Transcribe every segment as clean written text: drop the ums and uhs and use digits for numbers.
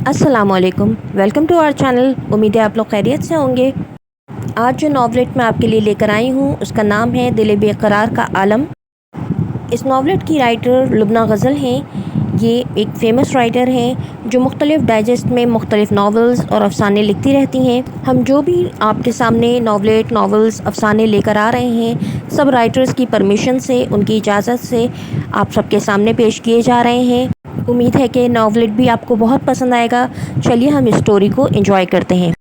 अस्सलाम वालेकुम, welcome to our channel. उम्मीद है आप लोग खैरियत से होंगे। आज जो नॉवलेट मैं आपके लिए लेकर आई हूँ उसका नाम है दिल बेकरार का आलम। इस नॉवलेट की राइटर लुबना गज़ल हैं। ये एक फ़ेमस राइटर हैं जो मुख्तलिफ़ डाइजेस्ट में मुख्तलिफ़ नावल्स और अफ़साने लिखती रहती हैं। हम जो भी आपके सामने नॉवलेट, नावल्स, अफ़साने लेकर आ रहे हैं सब राइटर्स की परमिशन से, उनकी इजाज़त से आप सबके सामने पेश किए जा रहे हैं। उम्मीद है कि नॉवलेट भी आपको बहुत पसंद आएगा। चलिए हम इस स्टोरी को एंजॉय करते हैं।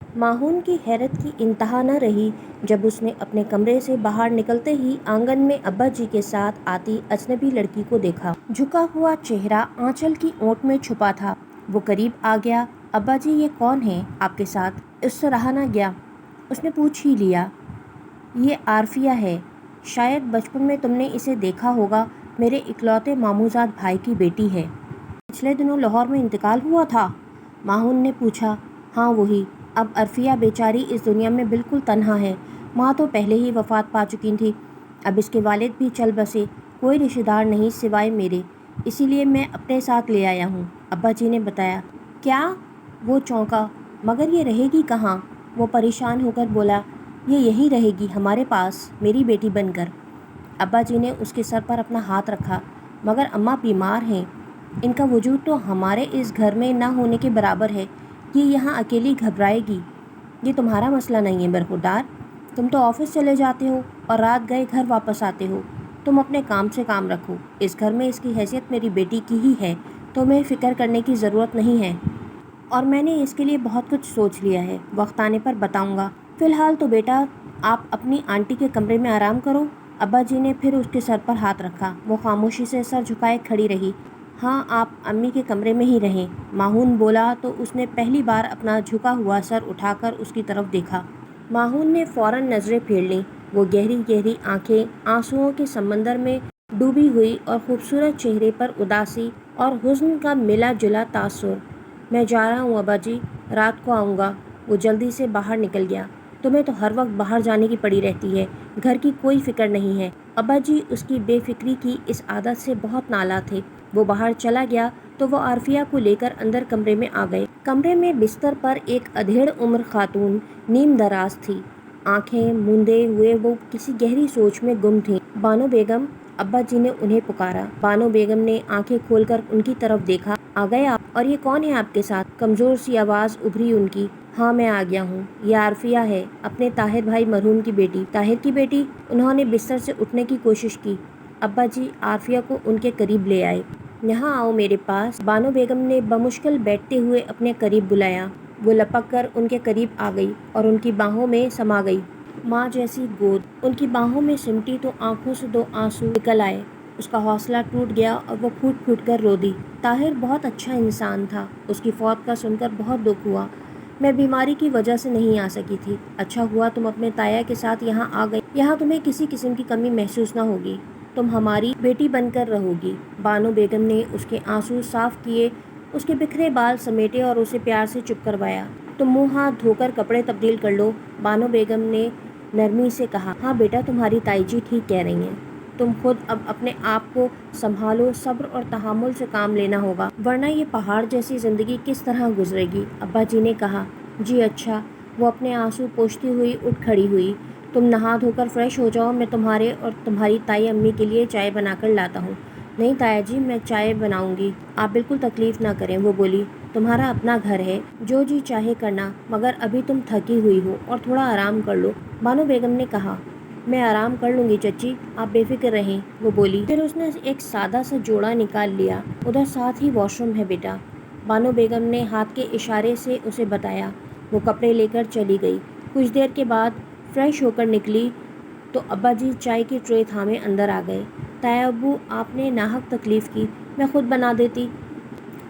माहून की हैरत की इंतहा न रही जब उसने अपने कमरे से बाहर निकलते ही आंगन में अब्बा जी के साथ आती अजनबी लड़की को देखा। झुका हुआ चेहरा आंचल की ओट में छुपा था। वो करीब आ गया। अब्बा जी, ये कौन है आपके साथ? उससे रहा न गया, उसने पूछ ही लिया। ये आरफिया है, शायद बचपन में तुमने इसे देखा होगा। मेरे इकलौते मामूजाद भाई की बेटी है। पिछले दिनों लाहौर में इंतकाल हुआ था? माहून ने पूछा। हाँ वही। अब अरफिया बेचारी इस दुनिया में बिल्कुल तन्हा है। माँ तो पहले ही वफ़ात पा चुकी थी। अब इसके वालिद भी चल बसे, कोई रिश्तेदार नहीं सिवाय मेरे, इसीलिए मैं अपने साथ ले आया हूँ, अब्बा जी ने बताया। क्या? वो चौंका। मगर ये रहेगी कहाँ? वो परेशान होकर बोला। ये यहीं रहेगी हमारे पास, मेरी बेटी बनकर। अब्बा जी ने उसके सर पर अपना हाथ रखा। मगर अम्मा बीमार हैं, इनका वजूद तो हमारे इस घर में ना होने के बराबर है। ये यहाँ अकेली घबराएगी। ये तुम्हारा मसला नहीं है बरखुरदार। तुम तो ऑफिस चले जाते हो और रात गए घर वापस आते हो। तुम अपने काम से काम रखो। इस घर में इसकी हैसियत मेरी बेटी की ही है, तुम्हें फ़िक्र करने की ज़रूरत नहीं है। और मैंने इसके लिए बहुत कुछ सोच लिया है, वक्त आने पर बताऊँगा। फ़िलहाल तो बेटा आप अपनी आंटी के कमरे में आराम करो। अब्बा जी ने फिर उसके सर पर हाथ रखा। वो खामोशी से सर झुकाए खड़ी रही। हाँ, आप अम्मी के कमरे में ही रहें, माहून बोला तो उसने पहली बार अपना झुका हुआ सर उठाकर उसकी तरफ देखा। माहून ने फ़ौरन नज़रें फेर लीं। वो गहरी गहरी आंखें आंसुओं के समंदर में डूबी हुई और खूबसूरत चेहरे पर उदासी और हुज़्न का मिला जुला तासुर। मैं जा रहा हूँ अब्बा जी, रात को आऊँगा। वो जल्दी से बाहर निकल गया। तुम्हें तो हर वक्त बाहर जाने की पड़ी रहती है, घर की कोई फिक्र नहीं है। अब्बा जी उसकी बेफिक्री की इस आदत से बहुत नाला थे। वो बाहर चला गया तो वो आरफिया को लेकर अंदर कमरे में आ गए। कमरे में बिस्तर पर एक अधेड़ उम्र खातून नीम दराज थी। आंखें मूंदे हुए वो किसी गहरी सोच में गुम थी। बानो बेगम, अब्बा जी ने उन्हें पुकारा। बानो बेगम ने आंखें खोलकर उनकी तरफ देखा। आ गए आप? और ये कौन है आपके साथ? कमज़ोर सी आवाज़ उभरी उनकी। हाँ मैं आ गया हूँ। ये आरफिया है, अपने ताहिर भाई मरहूम की बेटी। ताहिर की बेटी? उन्होंने बिस्तर से उठने की कोशिश की। अब्बा जी आरफिया को उनके करीब ले आए। यहाँ आओ मेरे पास। बानो बेगम ने बमुश्किल बैठते हुए अपने करीब बुलाया। वो लपक कर उनके करीब आ गई और उनकी बाहों में समा गई। माँ जैसी गोद उनकी बाहों में सिमटी तो आंखों से दो आंसू निकल आए। उसका हौसला टूट गया और वो फूट फूट कर रो दी। ताहिर बहुत अच्छा इंसान था। उसकी फौत का सुनकर बहुत दुख हुआ। मैं बीमारी की वजह से नहीं आ सकी थी। अच्छा हुआ तुम अपने ताया के साथ यहाँ आ गई। यहाँ तुम्हें किसी किस्म की कमी महसूस न होगी। तुम हमारी बेटी बनकर रहोगी। बानो बेगम ने उसके आंसू साफ किए, उसके बिखरे बाल समेटे और उसे प्यार से चुप करवाया। तुम मुँह हाथ धोकर कपड़े तब्दील कर लो, बानो बेगम ने नरमी से कहा। हाँ बेटा, तुम्हारी ताई जी ठीक कह रही हैं। तुम खुद अब अपने आप को संभालो, सब्र और तहामुल से काम लेना होगा, वरना ये पहाड़ जैसी ज़िंदगी किस तरह गुजरेगी, अब्बा जी ने कहा। जी अच्छा। वो अपने आंसू पोंछती हुई उठ खड़ी हुई। तुम नहा धोकर फ्रेश हो जाओ, मैं तुम्हारे और तुम्हारी ताई अम्मी के लिए चाय बनाकर लाता हूँ। नहीं ताया जी, मैं चाय बनाऊंगी, आप बिल्कुल तकलीफ़ ना करें, वो बोली। तुम्हारा अपना घर है, जो जी चाहे करना, मगर अभी तुम थकी हुई हो और थोड़ा आराम कर लो, बानो बेगम ने कहा। मैं आराम कर लूँगी चच्ची, आप बेफिक्र रहें, वो बोली। फिर उसने एक सादा सा जोड़ा निकाल लिया। उधर साथ ही वॉशरूम है बेटा, बानो बेगम ने हाथ के इशारे से उसे बताया। वो कपड़े लेकर चली गई। कुछ देर के बाद फ्रेश होकर निकली तो अब्बा जी चाय की ट्रे थामे अंदर आ गए। ताया अब्बू, आपने नाहक तकलीफ़ की, मैं खुद बना देती,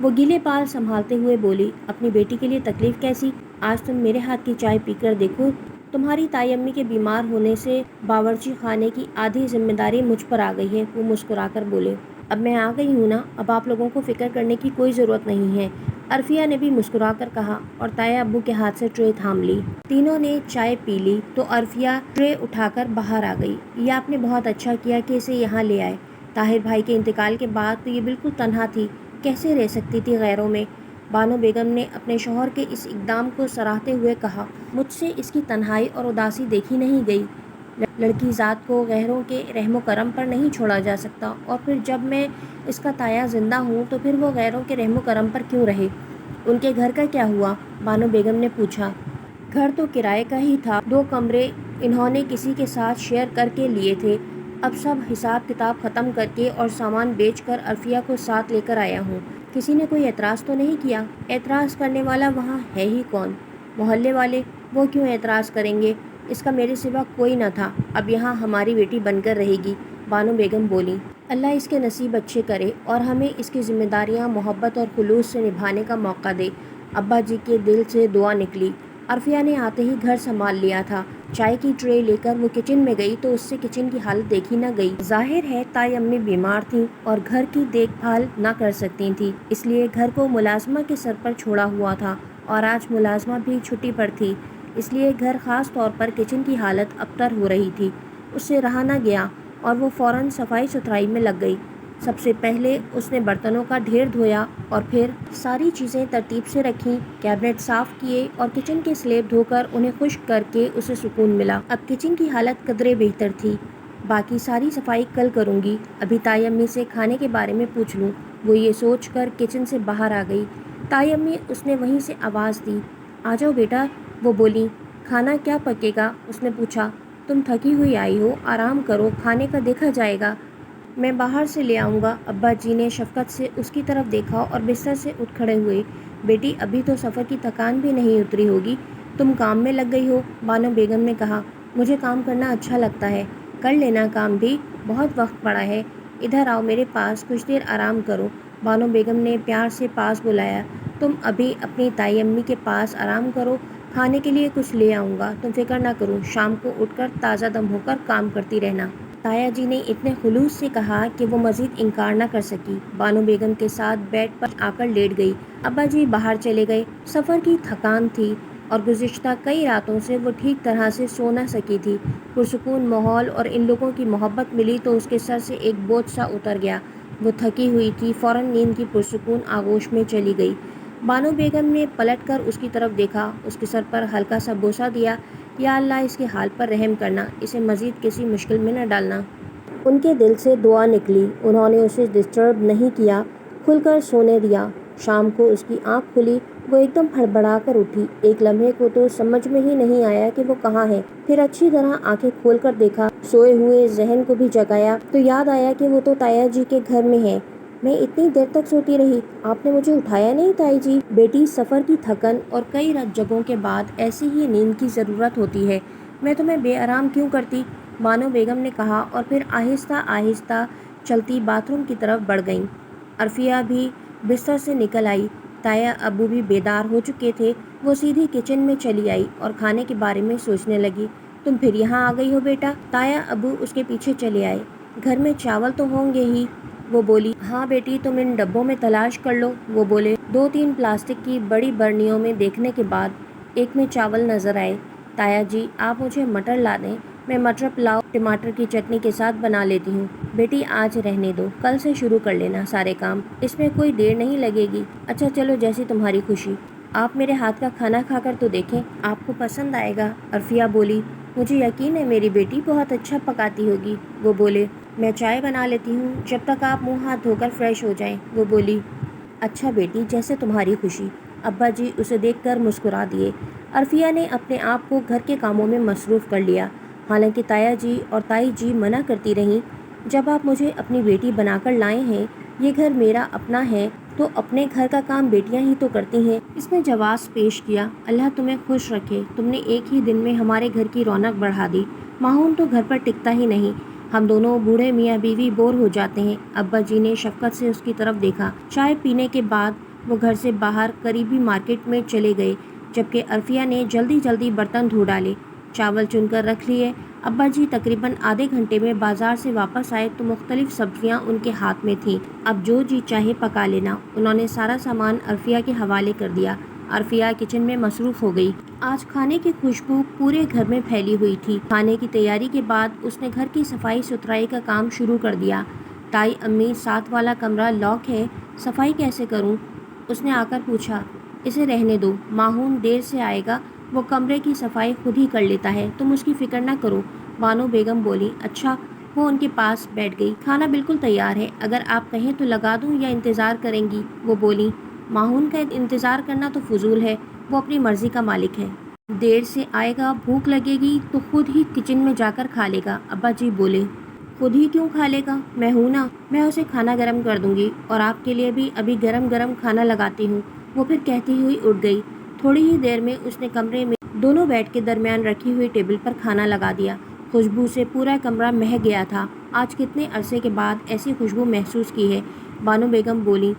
वो गीले बाल संभालते हुए बोली। अपनी बेटी के लिए तकलीफ़ कैसी? आज तुम मेरे हाथ की चाय पीकर देखो। तुम्हारी ताई अम्मी के बीमार होने से बावर्ची खाने की आधी जिम्मेदारी मुझ पर आ गई है, वो मुस्कुराकर बोले। اب میں آ گئی ہوں نا، اب آپ لوگوں کو فکر کرنے کی کوئی ضرورت نہیں ہے، عرفیہ نے بھی مسکرا کر کہا اور تایا ابو کے ہاتھ سے ٹرے تھام لی۔ تینوں نے چائے پی لی تو عرفیہ ٹرے اٹھا کر باہر آ گئی۔ یہ آپ نے بہت اچھا کیا کہ اسے یہاں لے آئے۔ طاہر بھائی کے انتقال کے بعد تو یہ بالکل تنہا تھی، کیسے رہ سکتی تھی غیروں میں؟ بانو بیگم نے اپنے شوہر کے اس اقدام کو سراہتے ہوئے کہا، مجھ سے اس کی تنہائی اور اداسی دیکھی نہیں گئی۔ لڑکی ذات کو غیروں کے رحم و کرم پر نہیں چھوڑا جا سکتا، اور پھر جب میں اس کا تایا زندہ ہوں تو پھر وہ غیروں کے رحم و کرم پر کیوں رہے؟ ان کے گھر کا کیا ہوا؟ بانو بیگم نے پوچھا۔ گھر تو کرائے کا ہی تھا، 2 کمرے انہوں نے کسی کے ساتھ شیئر کر کے لیے تھے۔ اب سب حساب کتاب ختم کر کے اور سامان بیچ کر عرفیہ کو ساتھ لے کر آیا ہوں۔ کسی نے کوئی اعتراض تو نہیں کیا؟ اعتراض کرنے والا وہاں ہے ہی کون؟ محلے والے، وہ کیوں اعتراض کریں گے؟ اس کا میرے سوا کوئی نہ تھا، اب یہاں ہماری بیٹی بن کر رہے گی، بانو بیگم بولی۔ اللہ اس کے نصیب اچھے کرے اور ہمیں اس کی ذمہ داریاں محبت اور خلوص سے نبھانے کا موقع دے، ابا جی کے دل سے دعا نکلی۔ عرفیہ نے آتے ہی گھر سنبھال لیا تھا۔ چائے کی ٹرے لے کر وہ کچن میں گئی تو اس سے کچن کی حالت دیکھی نہ گئی۔ ظاہر ہے تائی امی بیمار تھیں اور گھر کی دیکھ بھال نہ کر سکتی تھیں، اس لیے گھر کو ملازمہ کے سر پر چھوڑا ہوا تھا، اور آج ملازمہ بھی چھٹی پر تھی، اس لیے گھر خاص طور پر کچن کی حالت ابتر ہو رہی تھی۔ اس سے رہا نہ گیا اور وہ فوراً صفائی ستھرائی میں لگ گئی۔ سب سے پہلے اس نے برتنوں کا ڈھیر دھویا اور پھر ساری چیزیں ترتیب سے رکھیں، کیبنٹ صاف کیے اور کچن کے سلیب دھو کر انہیں خشک کر کے اسے سکون ملا۔ اب کچن کی حالت قدرے بہتر تھی۔ باقی ساری صفائی کل کروں گی، ابھی تائی امی سے کھانے کے بارے میں پوچھ لوں۔ وہ یہ سوچ کر کچن سے باہر آ گئی۔ تائی امی، اس نے وہیں سے آواز دی، آ جاؤ بیٹا، وہ بولی۔ کھانا کیا پکے گا؟ اس نے پوچھا۔ تم تھکی ہوئی آئی ہو، آرام کرو، کھانے کا دیکھا جائے گا، میں باہر سے لے آؤں گا۔ ابا جی نے شفقت سے اس کی طرف دیکھا اور بستر سے اٹھ کھڑے ہوئے۔ بیٹی، ابھی تو سفر کی تھکان بھی نہیں اتری ہوگی، تم کام میں لگ گئی ہو، بانو بیگم نے کہا۔ مجھے کام کرنا اچھا لگتا ہے، کر لینا کام بھی، بہت وقت پڑا ہے، ادھر آؤ میرے پاس، کچھ دیر آرام کرو، بانو بیگم نے پیار سے پاس بلایا۔ تم ابھی اپنی تائی امی کے پاس آرام کرو، کھانے کے لیے کچھ لے آؤں گا، تم فکر نہ کرو، شام کو اٹھ کر تازہ دم ہو کر کام کرتی رہنا۔ تایا جی نے اتنے خلوص سے کہا کہ وہ مزید انکار نہ کر سکی۔ بانو بیگم کے ساتھ بیڈ پر آ کر لیٹ گئی۔ ابا جی باہر چلے گئے، سفر کی تھکان تھی اور گزشتہ کئی راتوں سے وہ ٹھیک طرح سے سو نہ سکی تھی۔ پرسکون ماحول اور ان لوگوں کی محبت ملی تو اس کے سر سے ایک بوجھ سا اتر گیا۔ وہ تھکی ہوئی تھی، فوراً نیند کی پرسکون آغوش میں چلی گئی۔ بانو بیگم نے پلٹ کر اس کی طرف دیکھا، اس کے سر پر ہلکا سا بوسہ دیا، یا اللہ اس کے حال پر رحم کرنا، اسے مزید کسی مشکل میں نہ ڈالنا۔ ان کے دل سے دعا نکلی، انہوں نے اسے ڈسٹرب نہیں کیا، کھل کر سونے دیا۔ شام کو اس کی آنکھ کھلی، وہ ایک دم ہڑبڑا کر اٹھی۔ ایک لمحے کو تو سمجھ میں ہی نہیں آیا کہ وہ کہاں ہے، پھر اچھی طرح آنکھیں کھول کر دیکھا، سوئے ہوئے ذہن کو بھی جگایا تو یاد آیا کہ وہ تو تایا جی کے گھر میں ہے۔ میں اتنی دیر تک سوتی رہی، آپ نے مجھے اٹھایا نہیں تائی جی؟ بیٹی، سفر کی تھکن اور کئی جگہوں کے بعد ایسی ہی نیند کی ضرورت ہوتی ہے، میں تمہیں بے آرام کیوں کرتی؟ بانو بیگم نے کہا اور پھر آہستہ آہستہ چلتی باتھ روم کی طرف بڑھ گئیں۔ عرفیہ بھی بستر سے نکل آئی، تایا ابو بھی بیدار ہو چکے تھے، وہ سیدھی کچن میں چلی آئی اور کھانے کے بارے میں سوچنے لگی۔ تم پھر یہاں آ گئی ہو بیٹا؟ تایا ابو اس کے پیچھے چلے آئے۔ گھر میں چاول تو ہوں گے ہی، وہ بولی۔ ہاں بیٹی، تم ان ڈبوں میں تلاش کر لو، وہ بولے۔ 2-3 پلاسٹک کی بڑی برنیوں میں دیکھنے کے بعد ایک میں چاول نظر آئے۔ تایا جی، آپ مجھے مٹر لا دیں، میں مٹر پلاؤ ٹماٹر کی چٹنی کے ساتھ بنا لیتی ہوں۔ بیٹی آج رہنے دو، کل سے شروع کر لینا سارے کام، اس میں کوئی دیر نہیں لگے گی۔ اچھا چلو، جیسی تمہاری خوشی، آپ میرے ہاتھ کا کھانا کھا کر تو دیکھیں، آپ کو پسند آئے گا، عرفیہ بولی۔ مجھے یقین ہے میری بیٹی بہت اچھا پکاتی ہوگی، وہ بولے۔ میں چائے بنا لیتی ہوں، جب تک آپ منہ ہاتھ دھو کر فریش ہو جائیں، وہ بولی۔ اچھا بیٹی، جیسے تمہاری خوشی، ابا جی اسے دیکھ کر مسکرا دیے۔ عرفیہ نے اپنے آپ کو گھر کے کاموں میں مصروف کر لیا، حالانکہ تایا جی اور تائی جی منع کرتی رہیں، جب آپ مجھے اپنی بیٹی بنا کر لائے ہیں، یہ گھر میرا اپنا ہے تو اپنے گھر کا کام بیٹیاں ہی تو کرتی ہیں۔ اس نے جواز پیش کیا۔ اللہ تمہیں خوش رکھے، تم نے ایک ہی دن میں ہمارے گھر کی رونق بڑھا دی، معاون تو گھر پر ٹکتا ہی نہیں، ہم دونوں بوڑھے میاں بیوی بور ہو جاتے ہیں۔ ابا جی نے شفقت سے اس کی طرف دیکھا۔ چائے پینے کے بعد وہ گھر سے باہر قریبی مارکیٹ میں چلے گئے، جبکہ عرفیہ نے جلدی جلدی برتن دھو ڈالے۔ चावल चुनकर रख लिए। अब्बा जी तकरीबन आधे घंटे में बाजार से वापस आए तो मुख्तलिफ सब्जियां उनके हाथ में थीं। अब जो जी चाहे पका लेना। उन्होंने सारा सामान अरफिया के हवाले कर दिया। अरफिया किचन में मसरूफ हो गई। आज खाने की खुशबू पूरे घर में फैली हुई थी। खाने की तैयारी के बाद उसने घर की सफाई सुथराई का काम शुरू कर दिया। ताई अम्मी, साथ वाला कमरा लॉक है, सफाई कैसे करूं? उसने आकर पूछा। इसे रहने दो, माहून देर से आएगा, वो कमरे की सफाई खुद ही कर लेता है, तुम उसकी फिक्र ना करो, बानो बेगम बोली। अच्छा। वो उनके पास बैठ गई। खाना बिल्कुल तैयार है, अगर आप कहें तो लगा दूं या इंतज़ार करेंगी? वो बोली। माहून का इंतज़ार करना तो फजूल है, वो अपनी मर्ज़ी का मालिक है। देर से आएगा, भूख लगेगी तो खुद ही किचन में जाकर खा लेगा। अब्बा जी बोले। खुद ही क्यों खा लेगा? मैं हूं ना, मैं उसे खाना गर्म कर दूंगी और आपके लिए भी अभी गरम गरम खाना लगाती हूँ। वो फिर कहती हुई उठ गई। थोड़ी ही देर में उसने कमरे में दोनों बेड के दरमियान रखी हुई टेबल पर खाना लगा दिया। खुशबू से पूरा कमरा महक गया था। आज कितने अरसे के बाद ऐसी खुशबू महसूस की है, बानो बेगम बोली।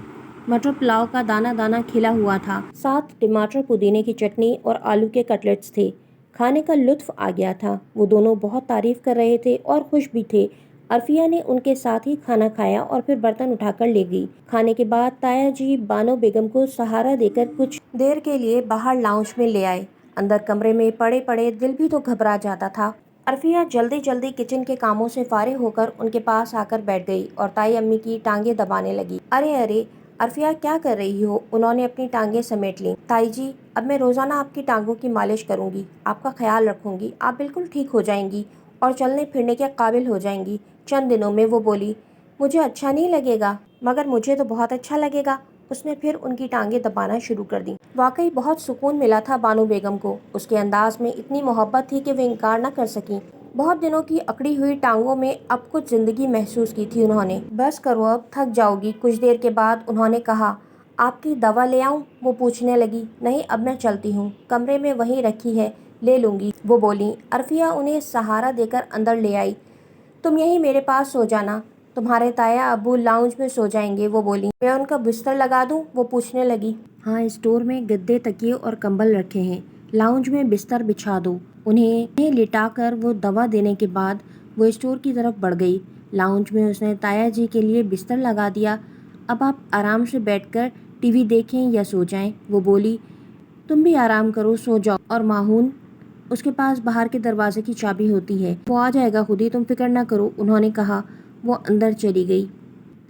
मटर पुलाव का दाना दाना खिला हुआ था, साथ टमाटर पुदीने की चटनी और आलू के कटलेट्स थे। खाने का लुत्फ आ गया था। वो दोनों बहुत तारीफ कर रहे थे और खुश भी थे। अरफिया ने उनके साथ ही खाना खाया और फिर बर्तन उठाकर ले गई। खाने के बाद ताया जी बानो बेगम को सहारा देकर कुछ देर के लिए बाहर लाउंज में ले आए। अंदर कमरे में पड़े पड़े दिल भी तो घबरा जाता था। अरफिया जल्दी जल्दी किचन के कामों से फारिग होकर उनके पास आकर बैठ गई और ताई अम्मी की टांगे दबाने लगी। अरे अरे अरफिया, क्या कर रही हो? उन्होंने अपनी टांगे समेट लीं। ताई जी, अब मैं रोजाना आपकी टांगों की मालिश करूंगी, आपका ख्याल रखूंगी, आप बिल्कुल ठीक हो जाएंगी और चलने फिरने के काबिल हो जाएंगी चंद दिनों में। वो बोली। मुझे अच्छा नहीं लगेगा, मगर मुझे तो बहुत अच्छा लगेगा। उसने फिर उनकी टांगे दबाना शुरू कर दी। वाकई बहुत सुकून मिला था बानो बेगम को। उसके अंदाज में इतनी मोहब्बत थी कि वे इनकार न कर सकी। बहुत दिनों की अकड़ी हुई टांगों में अब कुछ जिंदगी महसूस की थी उन्होंने। बस करो अब, थक जाओगी। कुछ देर के बाद उन्होंने कहा, आपकी दवा ले आऊं? वो पूछने लगी। नहीं, अब मैं चलती हूँ, कमरे में वहीं रखी है, ले लूंगी, वो बोली। अरफिया उन्हें सहारा देकर अंदर ले आई। तुम यहीं मेरे पास सो जाना, तुम्हारे ताया अब्बू लाउंज में सो जाएंगे, वो बोली। मैं उनका बिस्तर लगा दूं? वो पूछने लगी। हाँ, स्टोर में गद्दे, तकिए और कंबल रखे हैं, लाउंज में बिस्तर बिछा दो। उन्हें लिटाकर वो दवा देने के बाद वो स्टोर की तरफ बढ़ गई। लाउंज में उसने ताया जी के लिए बिस्तर लगा दिया। अब आप आराम से बैठकर टीवी देखें या सो जाएं, वो बोली। तुम भी आराम करो, सो जाओ। और माहून, उसके पास बाहर के दरवाजे की चाबी होती है, वो आ जाएगा खुद ही, तुम फिक्र ना करो, उन्होंने कहा। वो अंदर चली गई।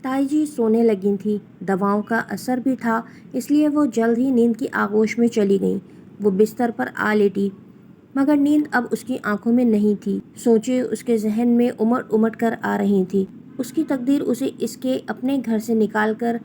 ताई जी सोने लगी थी। दवाओं का असर भी था, इसलिए वो जल्द ही नींद की आगोश में चली गईं। वो बिस्तर पर आ लेटी, मगर नींद अब उसकी आंखों में नहीं थी। सोचे उसके जहन में उमड़ उमड़ कर आ रही थी। उसकी तकदीर उसे इसके अपने घर से निकाल कर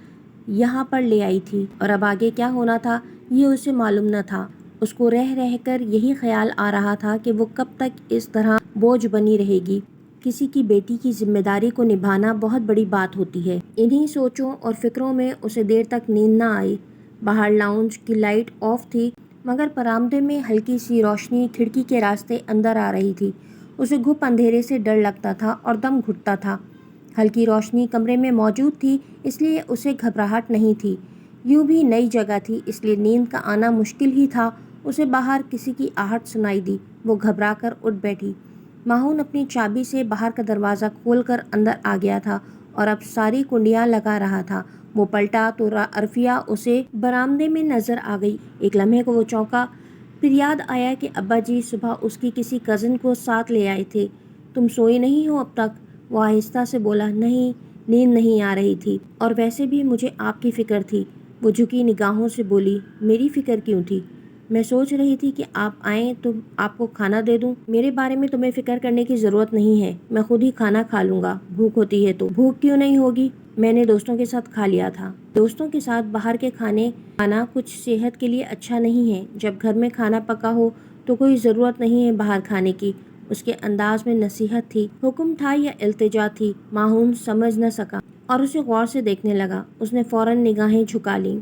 यहाँ पर ले आई थी और अब आगे क्या होना था ये उसे मालूम न था। उसको रह रह कर यही ख्याल आ रहा था कि वो कब तक इस तरह बोझ बनी रहेगी। किसी की बेटी की जिम्मेदारी को निभाना बहुत बड़ी बात होती है। इन्हीं सोचों और फिक्रों में उसे देर तक नींद न आई। बाहर लाउंज की लाइट ऑफ थी, मगर बरामदे में हल्की सी रोशनी खिड़की के रास्ते अंदर आ रही थी। उसे घुप अंधेरे से डर लगता था और दम घुटता था। हल्की रोशनी कमरे में मौजूद थी, इसलिए उसे घबराहट नहीं थी। यूं भी नई जगह थी, इसलिए नींद का आना मुश्किल ही था। उसे बाहर किसी की आहट सुनाई दी। वो घबरा कर उठ बैठी। माहून अपनी चाबी से बाहर का दरवाज़ा खोलकर अंदर आ गया था और अब सारी कुंडियां लगा रहा था। वो पलटा तो अरफिया उसे बरामदे में नजर आ गई। एक लम्हे को वो चौंका, फिर याद आया कि अब्बा जी सुबह उसकी किसी कज़न को साथ ले आए थे। तुम सोई नहीं हो अब तक? वो आहिस्ता से बोला। नहीं, नींद नहीं आ रही थी, और वैसे भी मुझे आपकी फ़िक्र थी। वो झुकी निगाहों से बोली। मेरी फ़िक्र क्यों थी? मैं सोच रही थी कि आप आएँ तो आपको खाना दे दूं। मेरे बारे में तुम्हें फ़िक्र करने की ज़रूरत नहीं है, मैं खुद ही खाना खा लूँगा, भूख होती है तो। भूख क्यों नहीं होगी? मैंने दोस्तों के साथ खा लिया था। दोस्तों के साथ बाहर के खाना कुछ सेहत के लिए अच्छा नहीं है। जब घर में खाना पका हो तो कोई ज़रूरत नहीं है बाहर खाने की। उसके अंदाज में नसीहत थी। हुक्म था या इल्तिजा थी, माहून समझ न सका और उसे गौर से देखने लगा। उसने फौरन निगाहें झुका लीं।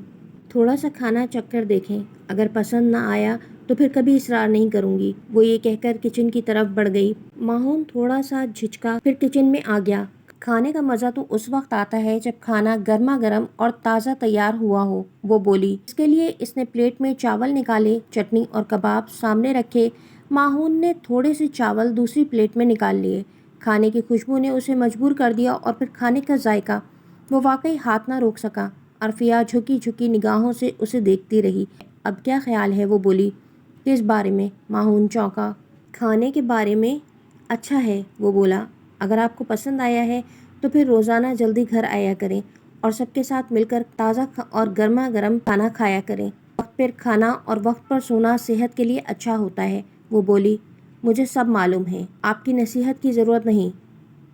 थोड़ा सा खाना चख कर देखें, अगर पसंद न आया तो फिर कभी इसरार नहीं करूंगी, वो ये कहकर किचन की तरफ बढ़ गई। माहून थोड़ा सा झिझका, फिर किचन में आ गया। खाने का मज़ा तो उस वक्त आता है जब खाना गर्मा गर्म और ताज़ा तैयार हुआ हो, वो बोली। इसके लिए इसने प्लेट में चावल निकाले, चटनी और कबाब सामने रखे। माहून ने थोड़े से चावल दूसरी प्लेट में निकाल लिए। खाने की खुशबू ने उसे मजबूर कर दिया और फिर खाने का जायका, वो वाकई हाथ ना रोक सका। अरफिया झुकी झुकी निगाहों से उसे देखती रही। अब क्या ख्याल है, वो बोली। किस बारे में? माहून चौंका। खाने के बारे में। अच्छा है, वो बोला। अगर आपको पसंद आया है तो फिर रोज़ाना जल्दी घर आया करें और सबके साथ मिलकर ताज़ा और गर्मा गर्म खाना खाया करें। वक्त पर खाना और वक्त पर सोना सेहत के लिए अच्छा होता है, वो बोली। मुझे सब मालूम है, आपकी नसीहत की ज़रूरत नहीं,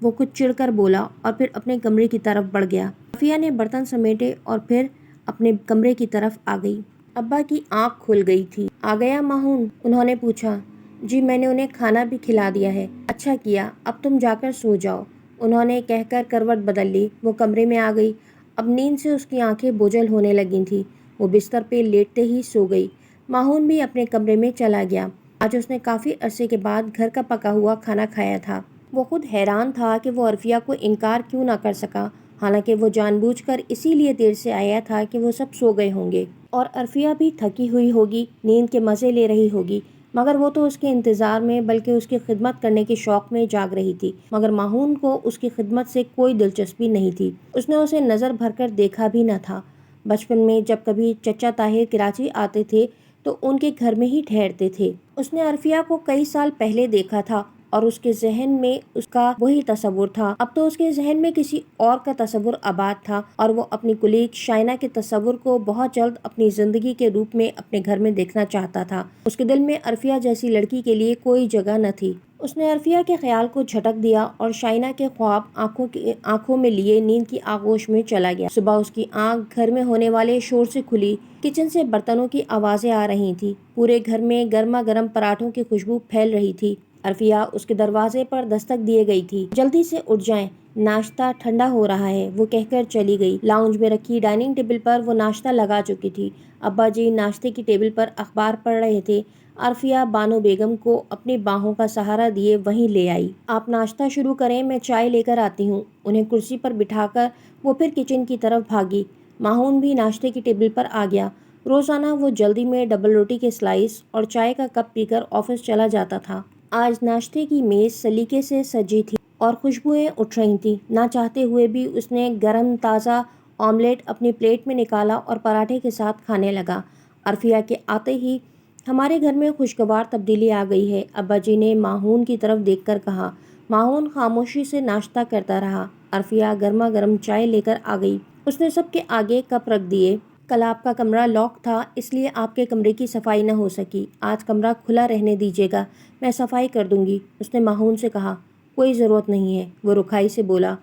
वो कुछ चिढ़कर बोला और फिर अपने कमरे की तरफ बढ़ गया। अरफिया ने बर्तन समेटे और फिर अपने कमरे की तरफ आ गई। अब्बा की आंख खुल गई थी। आ गया माहून? उन्होंने पूछा। जी, मैंने उन्हें खाना भी खिला दिया है। अच्छा किया, अब तुम जाकर सो जाओ, उन्होंने कहकर करवट बदल ली। वो कमरे में आ गई। अब नींद से उसकी आंखें बोझल होने लगी थी। वो बिस्तर पे लेटते ही सो गई। माहून भी अपने कमरे में चला गया। आज उसने काफ़ी अरसे के बाद घर का पका हुआ खाना खाया था। वो खुद हैरान था कि वो अरफिया को इनकार क्यों ना कर सका। हालांकि वो जानबूझकर इसीलिए देर से आया था कि वो सब सो गए होंगे और अरफिया भी थकी हुई होगी, नींद के मज़े ले रही होगी, मगर वो तो उसके इंतज़ार में बल्कि उसकी खिदमत करने के शौक़ में जाग रही थी। मगर माहून को उसकी खिदमत से कोई दिलचस्पी नहीं थी। उसने उसे नज़र भरकर देखा भी न था। बचपन में जब कभी चचा ताहिर कराची आते थे तो उनके घर में ही ठहरते थे। उसने अरफिया को कई साल पहले देखा था और उसके जहन में उसका वही तस्वुर था। अब तो उसके जहन में किसी और का तस्वुर आबाद था और वो अपनी कुलीग शाइना के तस्वुर को बहुत जल्द अपनी जिंदगी के रूप में अपने घर में देखना चाहता था। उसके दिल में अरफिया जैसी लड़की के लिए कोई जगह न थी। उसने अरफिया के ख्याल को झटक दिया और शाइना के ख्वाब आंखों में लिए नींद की आगोश में चला गया। सुबह उसकी आंख घर में होने वाले शोर से खुली। किचन से बर्तनों की आवाजें आ रही थी। पूरे घर में गर्मा गर्म पराठों की खुशबू फैल रही थी। अरफिया उसके दरवाजे पर दस्तक दिए गई थी। जल्दी से उठ जाएं, नाश्ता ठंडा हो रहा है, वो कहकर चली गई। लाउंज में रखी डाइनिंग टेबल पर वो नाश्ता लगा चुकी थी। अब्बा जी नाश्ते की टेबल पर अखबार पढ़ रहे थे। अरफिया बानो बेगम को अपनी बाहों का सहारा दिए वहीं ले आई। आप नाश्ता शुरू करें, मैं चाय लेकर आती हूँ। उन्हें कुर्सी पर बिठाकर वो फिर किचन की तरफ भागी। माहून भी नाश्ते की टेबल पर आ गया। रोजाना वो जल्दी में डबल रोटी के स्लाइस और चाय का कप पीकर ऑफिस चला जाता था। आज नाश्ते की मेज सलीके से सजी थी और खुशबुएं उठ रही थीं। ना चाहते हुए भी उसने गरम ताज़ा ऑमलेट अपनी प्लेट में निकाला और पराठे के साथ खाने लगा। अरफिया के आते ही हमारे घर में खुशगवार तब्दीली आ गई है, अब्बा जी ने माहून की तरफ देखकर कहा। माहून खामोशी से नाश्ता करता रहा। अरफिया गर्मा गर्म चाय लेकर आ गई। उसने सबके आगे कप रख दिए। कल आपका कमरा लॉक था, इसलिए आपके कमरे की सफाई न हो सकी। आज कमरा खुला रहने दीजिएगा, मैं सफाई कर दूंगी, उसने माहून से कहा। कोई ज़रूरत नहीं है, वो रुखाई से बोला।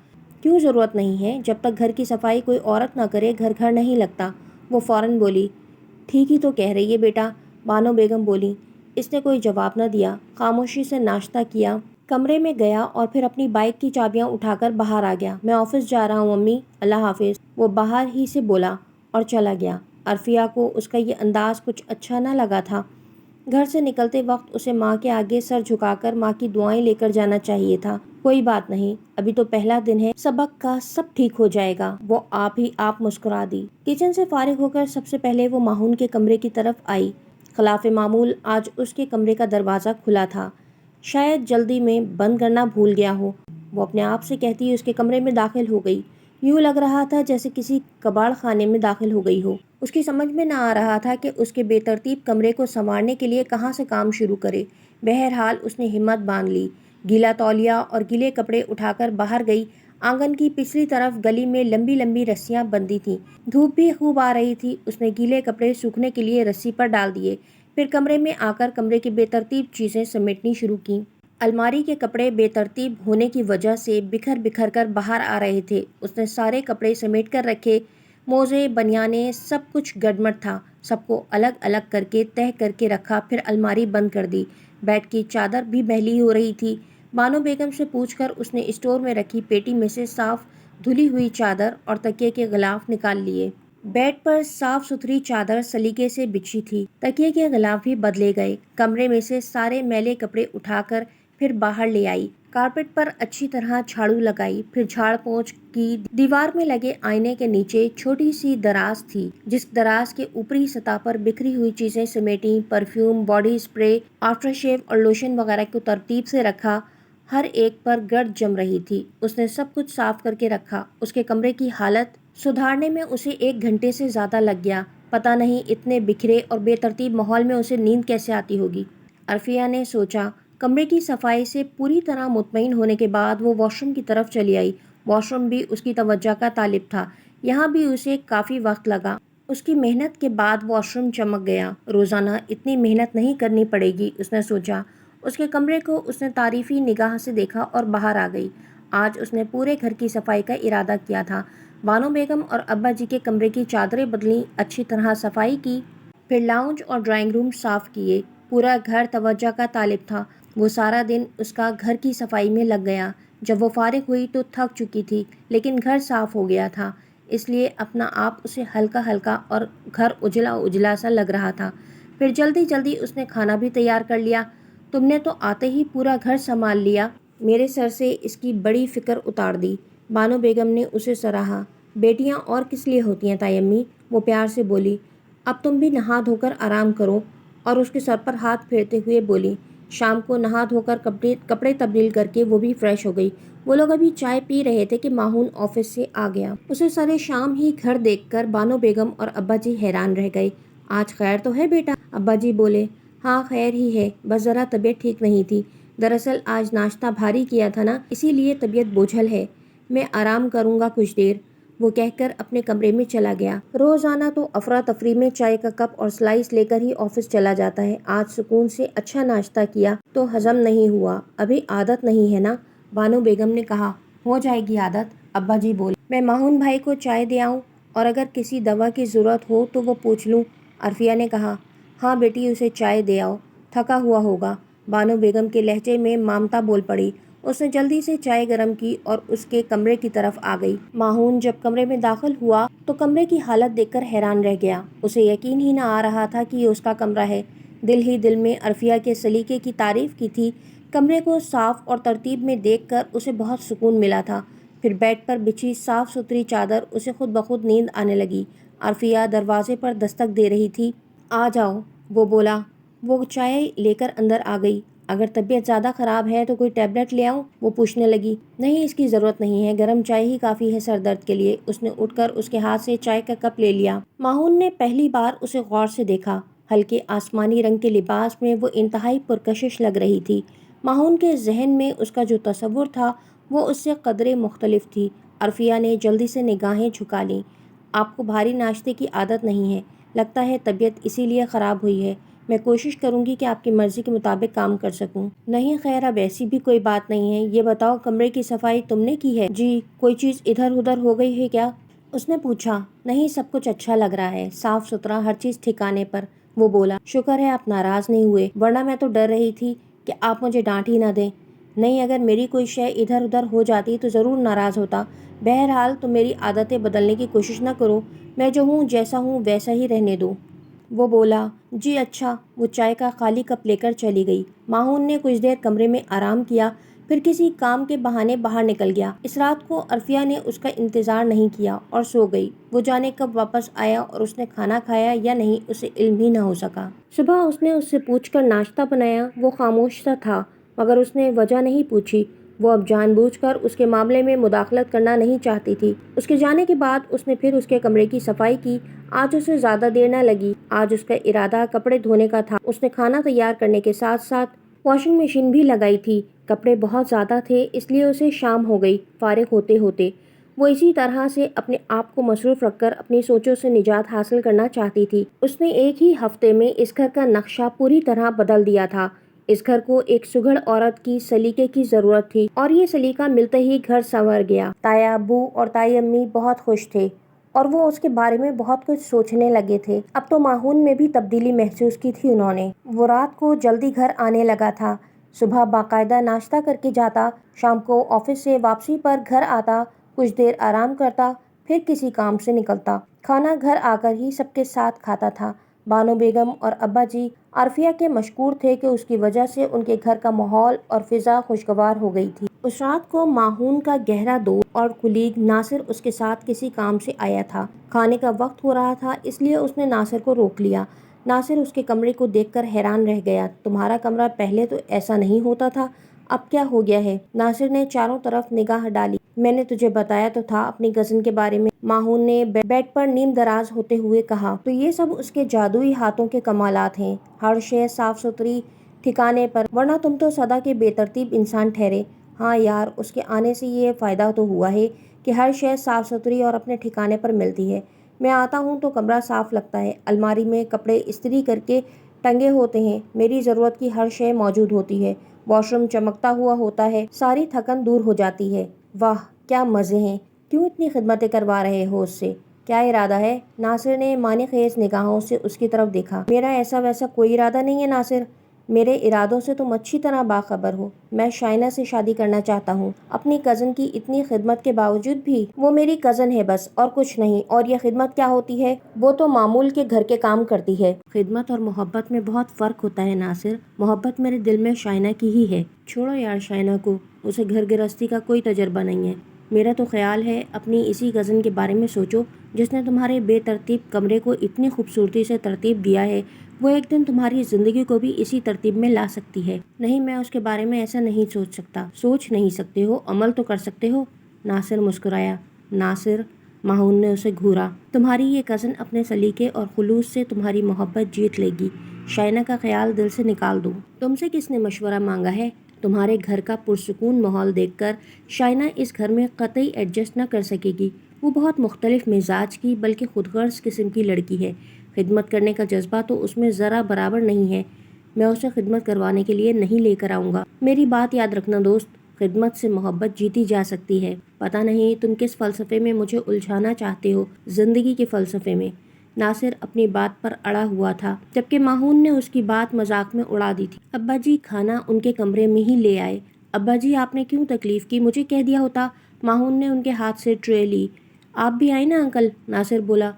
क्यों ज़रूरत नहीं है? जब तक घर की सफाई कोई औरत ना करे घर घर नहीं लगता, वो फ़ौरन बोली। ठीक ही तो कह रही है बेटा, बानो बेगम बोली। इसने कोई जवाब न दिया, खामोशी से नाश्ता किया, कमरे में गया और फिर अपनी बाइक की चाबियां उठाकर बाहर आ गया। मैं ऑफिस जा रहा हूँ अम्मी, अल्लाह हाफिज, वो बाहर ही से बोला और चला गया। अरफिया को उसका ये अंदाज कुछ अच्छा न लगा था। घर से निकलते वक्त उसे माँ के आगे सर झुकाकर माँ की दुआएं लेकर जाना चाहिए था। कोई बात नहीं, अभी तो पहला दिन है, सबक का सब ठीक हो जाएगा, वो आप मुस्कुरा दी। किचन से फारिग होकर सबसे पहले वो माहून के कमरे की तरफ आई। खिलाफ मामूल आज उसके कमरे का दरवाज़ा खुला था। शायद जल्दी में बंद करना भूल गया हो, वो अपने आप से कहती उसके कमरे में दाखिल हो गई। यूँ लग रहा था जैसे किसी कबाड़ खाने में दाखिल हो गई हो। उसकी समझ में न आ रहा था कि उसके बेतरतीब कमरे को संवारने के लिए कहाँ से काम शुरू करे। बहरहाल उसने हिम्मत बांध ली। गीला तौलिया और गीले कपड़े उठाकर बाहर गई। आंगन की पिछली तरफ गली में लंबी लंबी रस्सियां बंधी थीं। धूप भी खूब आ रही थी। उसने गीले कपड़े सूखने के लिए रस्सी पर डाल दिए। फिर कमरे में आकर कमरे की बेतरतीब चीज़ें समेटनी शुरू की। अलमारी के कपड़े बेतरतीब होने की वजह से बिखर बिखर कर बाहर आ रहे थे। उसने सारे कपड़े समेट कर रखे। मोजे, बनियाने, सब कुछ गड़मड़ था। सबको अलग अलग करके तह करके रखा, फिर अलमारी बंद कर दी। बेड की चादर भी मैली हो रही थी। बानो बेगम से पूछकर उसने स्टोर में रखी पेटी में से साफ धुली हुई चादर और तकिए के गिलाफ निकाल लिए। बेड पर साफ सुथरी चादर सलीके से बिछी थी। तकिए के गिलाफ भी बदले गए। कमरे में से सारे मैले कपड़े उठाकर फिर बाहर ले आई। کارپیٹ پر اچھی طرح جھاڑو لگائی، پھر جھاڑ پونچھ کی۔ دیوار میں لگے آئینے کے نیچے چھوٹی سی دراز تھی، جس دراز کے اوپری سطح پر بکھری ہوئی چیزیں سمیٹیں، perfume, body spray, after shave اور لوشن وغیرہ کو ترتیب سے رکھا۔ ہر ایک پر گرد جم رہی تھی۔ اس نے سب کچھ صاف کر کے رکھا۔ اس کے کمرے کی حالت سدھارنے میں اسے 1 گھنٹے سے زیادہ لگ گیا۔ پتہ نہیں اتنے بکھرے اور بے ترتیب ماحول میں اسے نیند کیسے آتی ہوگی۔ عرفیہ نے سوچا۔ کمرے کی صفائی سے پوری طرح مطمئن ہونے کے بعد وہ واش روم کی طرف چلی آئی۔ واش روم بھی اس کی توجہ کا طالب تھا۔ یہاں بھی اسے کافی وقت لگا۔ اس کی محنت کے بعد واش روم چمک گیا۔ روزانہ اتنی محنت نہیں کرنی پڑے گی، اس نے سوچا۔ اس کے کمرے کو اس نے تعریفی نگاہ سے دیکھا اور باہر آ گئی۔ آج اس نے پورے گھر کی صفائی کا ارادہ کیا تھا۔ بانو بیگم اور ابا جی کے کمرے کی چادریں بدلیں، اچھی طرح صفائی کی، پھر لاؤنج اور ڈرائنگ روم صاف کیے۔ پورا گھر توجہ کا طالب تھا۔ وہ سارا دن اس کا گھر کی صفائی میں لگ گیا۔ جب وہ فارغ ہوئی تو تھک چکی تھی، لیکن گھر صاف ہو گیا تھا، اس لیے اپنا آپ اسے ہلکا ہلکا اور گھر اجلا اجلا سا لگ رہا تھا۔ پھر جلدی جلدی اس نے کھانا بھی تیار کر لیا۔ تم نے تو آتے ہی پورا گھر سنبھال لیا، میرے سر سے اس کی بڑی فکر اتار دی۔ بانو بیگم نے اسے سراہا۔ بیٹیاں اور کس لیے ہوتی ہیں تائی امی، وہ پیار سے بولی۔ اب تم بھی نہا دھو کر آرام کرو، اور اس کے سر پر ہاتھ پھیرتے ہوئے بولی۔ شام کو نہا دھو کر کپڑے تبدیل کر کے وہ بھی فریش ہو گئی۔ وہ لوگ ابھی چائے پی رہے تھے کہ ماہون آفس سے آ گیا۔ اسے سارے شام ہی گھر دیکھ کر بانو بیگم اور ابا جی حیران رہ گئے۔ آج خیر تو ہے بیٹا؟ ابا جی بولے۔ ہاں خیر ہی ہے، بس ذرا طبیعت ٹھیک نہیں تھی۔ دراصل آج ناشتہ بھاری کیا تھا نا، اسی لیے طبیعت بوجھل ہے۔ میں آرام کروں گا کچھ دیر، وہ کہہ کر اپنے کمرے میں چلا گیا۔ روزانہ تو افراتفری میں چائے کا کپ اور سلائس لے کر ہی آفس چلا جاتا ہے۔ آج سکون سے اچھا ناشتہ کیا تو ہضم نہیں ہوا، ابھی عادت نہیں ہے نا، بانو بیگم نے کہا۔ ہو جائے گی عادت، ابا جی بولے۔ میں ماہون بھائی کو چائے دے آؤں، اور اگر کسی دوا کی ضرورت ہو تو وہ پوچھ لوں، عرفیہ نے کہا۔ ہاں بیٹی، اسے چائے دے آؤ، تھکا ہوا ہوگا، بانو بیگم کے لہجے میں مامتا بول پڑی۔ اس نے جلدی سے چائے گرم کی اور اس کے کمرے کی طرف آ گئی۔ ماہون جب کمرے میں داخل ہوا تو کمرے کی حالت دیکھ کر حیران رہ گیا۔ اسے یقین ہی نہ آ رہا تھا کہ یہ اس کا کمرہ ہے۔ دل ہی دل میں عرفیہ کے سلیقے کی تعریف کی تھی۔ کمرے کو صاف اور ترتیب میں دیکھ کر اسے بہت سکون ملا تھا۔ پھر بیڈ پر بچھی صاف ستھری چادر، اسے خود بخود نیند آنے لگی۔ عرفیہ دروازے پر دستک دے رہی تھی۔ آ جاؤ، وہ بولا۔ وہ چائے لے کر اندر آ گئی۔ اگر طبیعت زیادہ خراب ہے تو کوئی ٹیبلٹ لے آؤں، وہ پوچھنے لگی۔ نہیں، اس کی ضرورت نہیں ہے، گرم چائے ہی کافی ہے سر درد کے لیے۔ اس نے اٹھ کر اس کے ہاتھ سے چائے کا کپ لے لیا۔ ماہون نے پہلی بار اسے غور سے دیکھا۔ ہلکے آسمانی رنگ کے لباس میں وہ انتہائی پرکشش لگ رہی تھی۔ ماہون کے ذہن میں اس کا جو تصور تھا وہ اس سے قدرے مختلف تھی۔ عرفیہ نے جلدی سے نگاہیں جھکا لیں۔ آپ کو بھاری ناشتے کی عادت نہیں ہے، لگتا ہے طبیعت اسی لیے خراب ہوئی ہے۔ میں کوشش کروں گی کہ آپ کی مرضی کے مطابق کام کر سکوں۔ نہیں خیر، اب ایسی بھی کوئی بات نہیں ہے۔ یہ بتاؤ، کمرے کی صفائی تم نے کی ہے؟ جی۔ کوئی چیز ادھر ادھر ہو گئی ہے کیا؟ اس نے پوچھا۔ نہیں، سب کچھ اچھا لگ رہا ہے، صاف ستھرا، ہر چیز ٹھکانے پر، وہ بولا۔ شکر ہے آپ ناراض نہیں ہوئے، ورنہ میں تو ڈر رہی تھی کہ آپ مجھے ڈانٹ ہی نہ دیں۔ نہیں، اگر میری کوئی شے ادھر ادھر ہو جاتی تو ضرور ناراض ہوتا۔ بہرحال تم میری عادتیں بدلنے کی کوشش نہ کرو، میں جو ہوں جیسا ہوں ویسا ہی رہنے دو، وہ بولا۔ جی اچھا۔ وہ چائے کا خالی کپ لے کر چلی گئی۔ ماہون نے کچھ دیر کمرے میں آرام کیا، پھر کسی کام کے بہانے باہر نکل گیا۔ اس رات کو عرفیہ نے اس کا انتظار نہیں کیا اور سو گئی۔ وہ جانے کب واپس آیا اور اس نے کھانا کھایا یا نہیں، اسے علم ہی نہ ہو سکا۔ صبح اس نے اس سے پوچھ کر ناشتہ بنایا، وہ خاموش سا تھا، مگر اس نے وجہ نہیں پوچھی۔ وہ اب جان بوجھ کر اس کے معاملے میں مداخلت کرنا نہیں چاہتی تھی۔ اس کے جانے کے بعد اس نے پھر اس کے کمرے کی صفائی کی۔ آج اسے زیادہ دیر نہ لگی۔ آج اس کا ارادہ کپڑے دھونے کا تھا۔ اس نے کھانا تیار کرنے کے ساتھ ساتھ واشنگ مشین بھی لگائی تھی۔ کپڑے بہت زیادہ تھے، اس لیے اسے شام ہو گئی فارغ ہوتے ہوتے۔ وہ اسی طرح سے اپنے آپ کو مصروف رکھ کر اپنی سوچوں سے نجات حاصل کرنا چاہتی تھی۔ اس نے ایک ہی ہفتے میں اس گھر کا نقشہ پوری طرح بدل دیا تھا۔ اس گھر کو ایک سگڑ عورت کی سلیقے کی ضرورت تھی، اور یہ سلیقہ ملتے ہی گھر سنور گیا۔ تایا ابو اور تائی امی بہت خوش تھے، اور وہ اس کے بارے میں بہت کچھ سوچنے لگے تھے۔ اب تو ماہون میں بھی تبدیلی محسوس کی تھی انہوں نے۔ وہ رات کو جلدی گھر آنے لگا تھا، صبح باقاعدہ ناشتہ کر کے جاتا، شام کو آفس سے واپسی پر گھر آتا، کچھ دیر آرام کرتا، پھر کسی کام سے نکلتا۔ کھانا گھر آ کر ہی سب کے ساتھ کھاتا تھا۔ बानो बेगम और अब्बा जी आरफिया के मशकूर थे कि उसकी वजह से उनके घर का माहौल और फिजा खुशगवार हो गई थी। उस रात को माहून का गहरा दोस्त और कुलीग नासिर उसके साथ किसी काम से आया था। खाने का वक्त हो रहा था, इसलिए उसने नासिर को रोक लिया। नासिर उसके कमरे को देखकर हैरान रह गया। तुम्हारा कमरा पहले तो ऐसा नहीं होता था, अब क्या हो गया है? नासिर ने चारों तरफ निगाह डाली। मैंने तुझे बताया तो था अपनी कज़न के बारे में, माहून ने बेड पर नीम दराज होते हुए कहा। तो ये सब उसके जादुई हाथों के कमालात हैं। हर शय साफ सुथरी ठिकाने पर, वरना तुम तो सदा के बेतरतीब इंसान ठहरे। हाँ यार, उसके आने से ये फ़ायदा तो हुआ है कि हर शय साफ सुथरी और अपने ठिकाने पर मिलती है। मैं आता हूँ तो कमरा साफ लगता है, अलमारी में कपड़े इस्त्री करके टंगे होते हैं, मेरी ज़रूरत की हर शय मौजूद होती है, वॉशरूम चमकता हुआ होता है, सारी थकन दूर हो जाती है। वाह क्या मज़े हैं! क्यों इतनी खिदमतें करवा रहे हो उससे? क्या इरादा है? नासिर ने माने खेज निगाहों से उसकी तरफ देखा। मेरा ऐसा वैसा कोई इरादा नहीं है नासिर, मेरे इरादों से तुम अच्छी तरह बाखबर हो। मैं शाइना से शादी करना चाहता हूँ। अपनी कज़न की इतनी खिदमत के बावजूद भी। वो मेरी कज़न है बस, और कुछ नहीं। और ये खिदमत क्या होती है? वो तो मामूल के घर के काम करती है। खिदमत और मोहब्बत में बहुत फ़र्क होता है नासिर। मोहब्बत मेरे दिल में शाइना की ही है। छोड़ो यार शाइना को, उसे घर गृहस्थी का कोई तजर्बा नहीं है। मेरा तो ख्याल है अपनी इसी कज़न के बारे में सोचो जिसने तुम्हारे बेतरतीब कमरे को इतनी खूबसूरती से तरतीब दिया है। वो एक दिन तुम्हारी ज़िंदगी को भी इसी तरतीब में ला सकती है। नहीं, मैं उसके बारे में ऐसा नहीं सोच सकता। सोच नहीं सकते हो, अमल तो कर सकते हो। नासिर मुस्कुराया। नासिर, माहून ने उसे घूरा, तुम्हारी ये कज़न अपने सलीके और खुलूस से तुम्हारी मोहब्बत जीत लेगी। शाइना का ख्याल दिल से निकाल दो। तुमसे किसने मशवरा मांगा है? तुम्हारे घर का पुरसुकून माहौल देखकर शाइना इस घर में कतई एडजस्ट न कर सकेगी। वो बहुत मुख्तलिफ मिजाज की बल्कि खुदगर्ज किस्म की लड़की है। खिदमत करने का जज्बा तो उसमें ज़रा बराबर नहीं है। मैं उसे खिदमत करवाने के लिए नहीं लेकर आऊँगा। मेरी बात याद रखना दोस्त, खिदमत से मोहब्बत जीती जा सकती है। पता नहीं तुम किस फ़लसफ़े में मुझे उलझाना चाहते हो, ज़िंदगी के फ़लसफ़े में। नासिर अपनी बात पर अड़ा हुआ था, जबकि माहून ने उसकी बात मजाक में उड़ा दी थी। अब्बा जी खाना उनके कमरे में ही ले आए। अब्बा जी आपने क्यों तकलीफ़ की, मुझे कह दिया होता। माहून ने उनके हाथ से ट्रे ली। आप भी आए ना अंकल, नासिर बोला।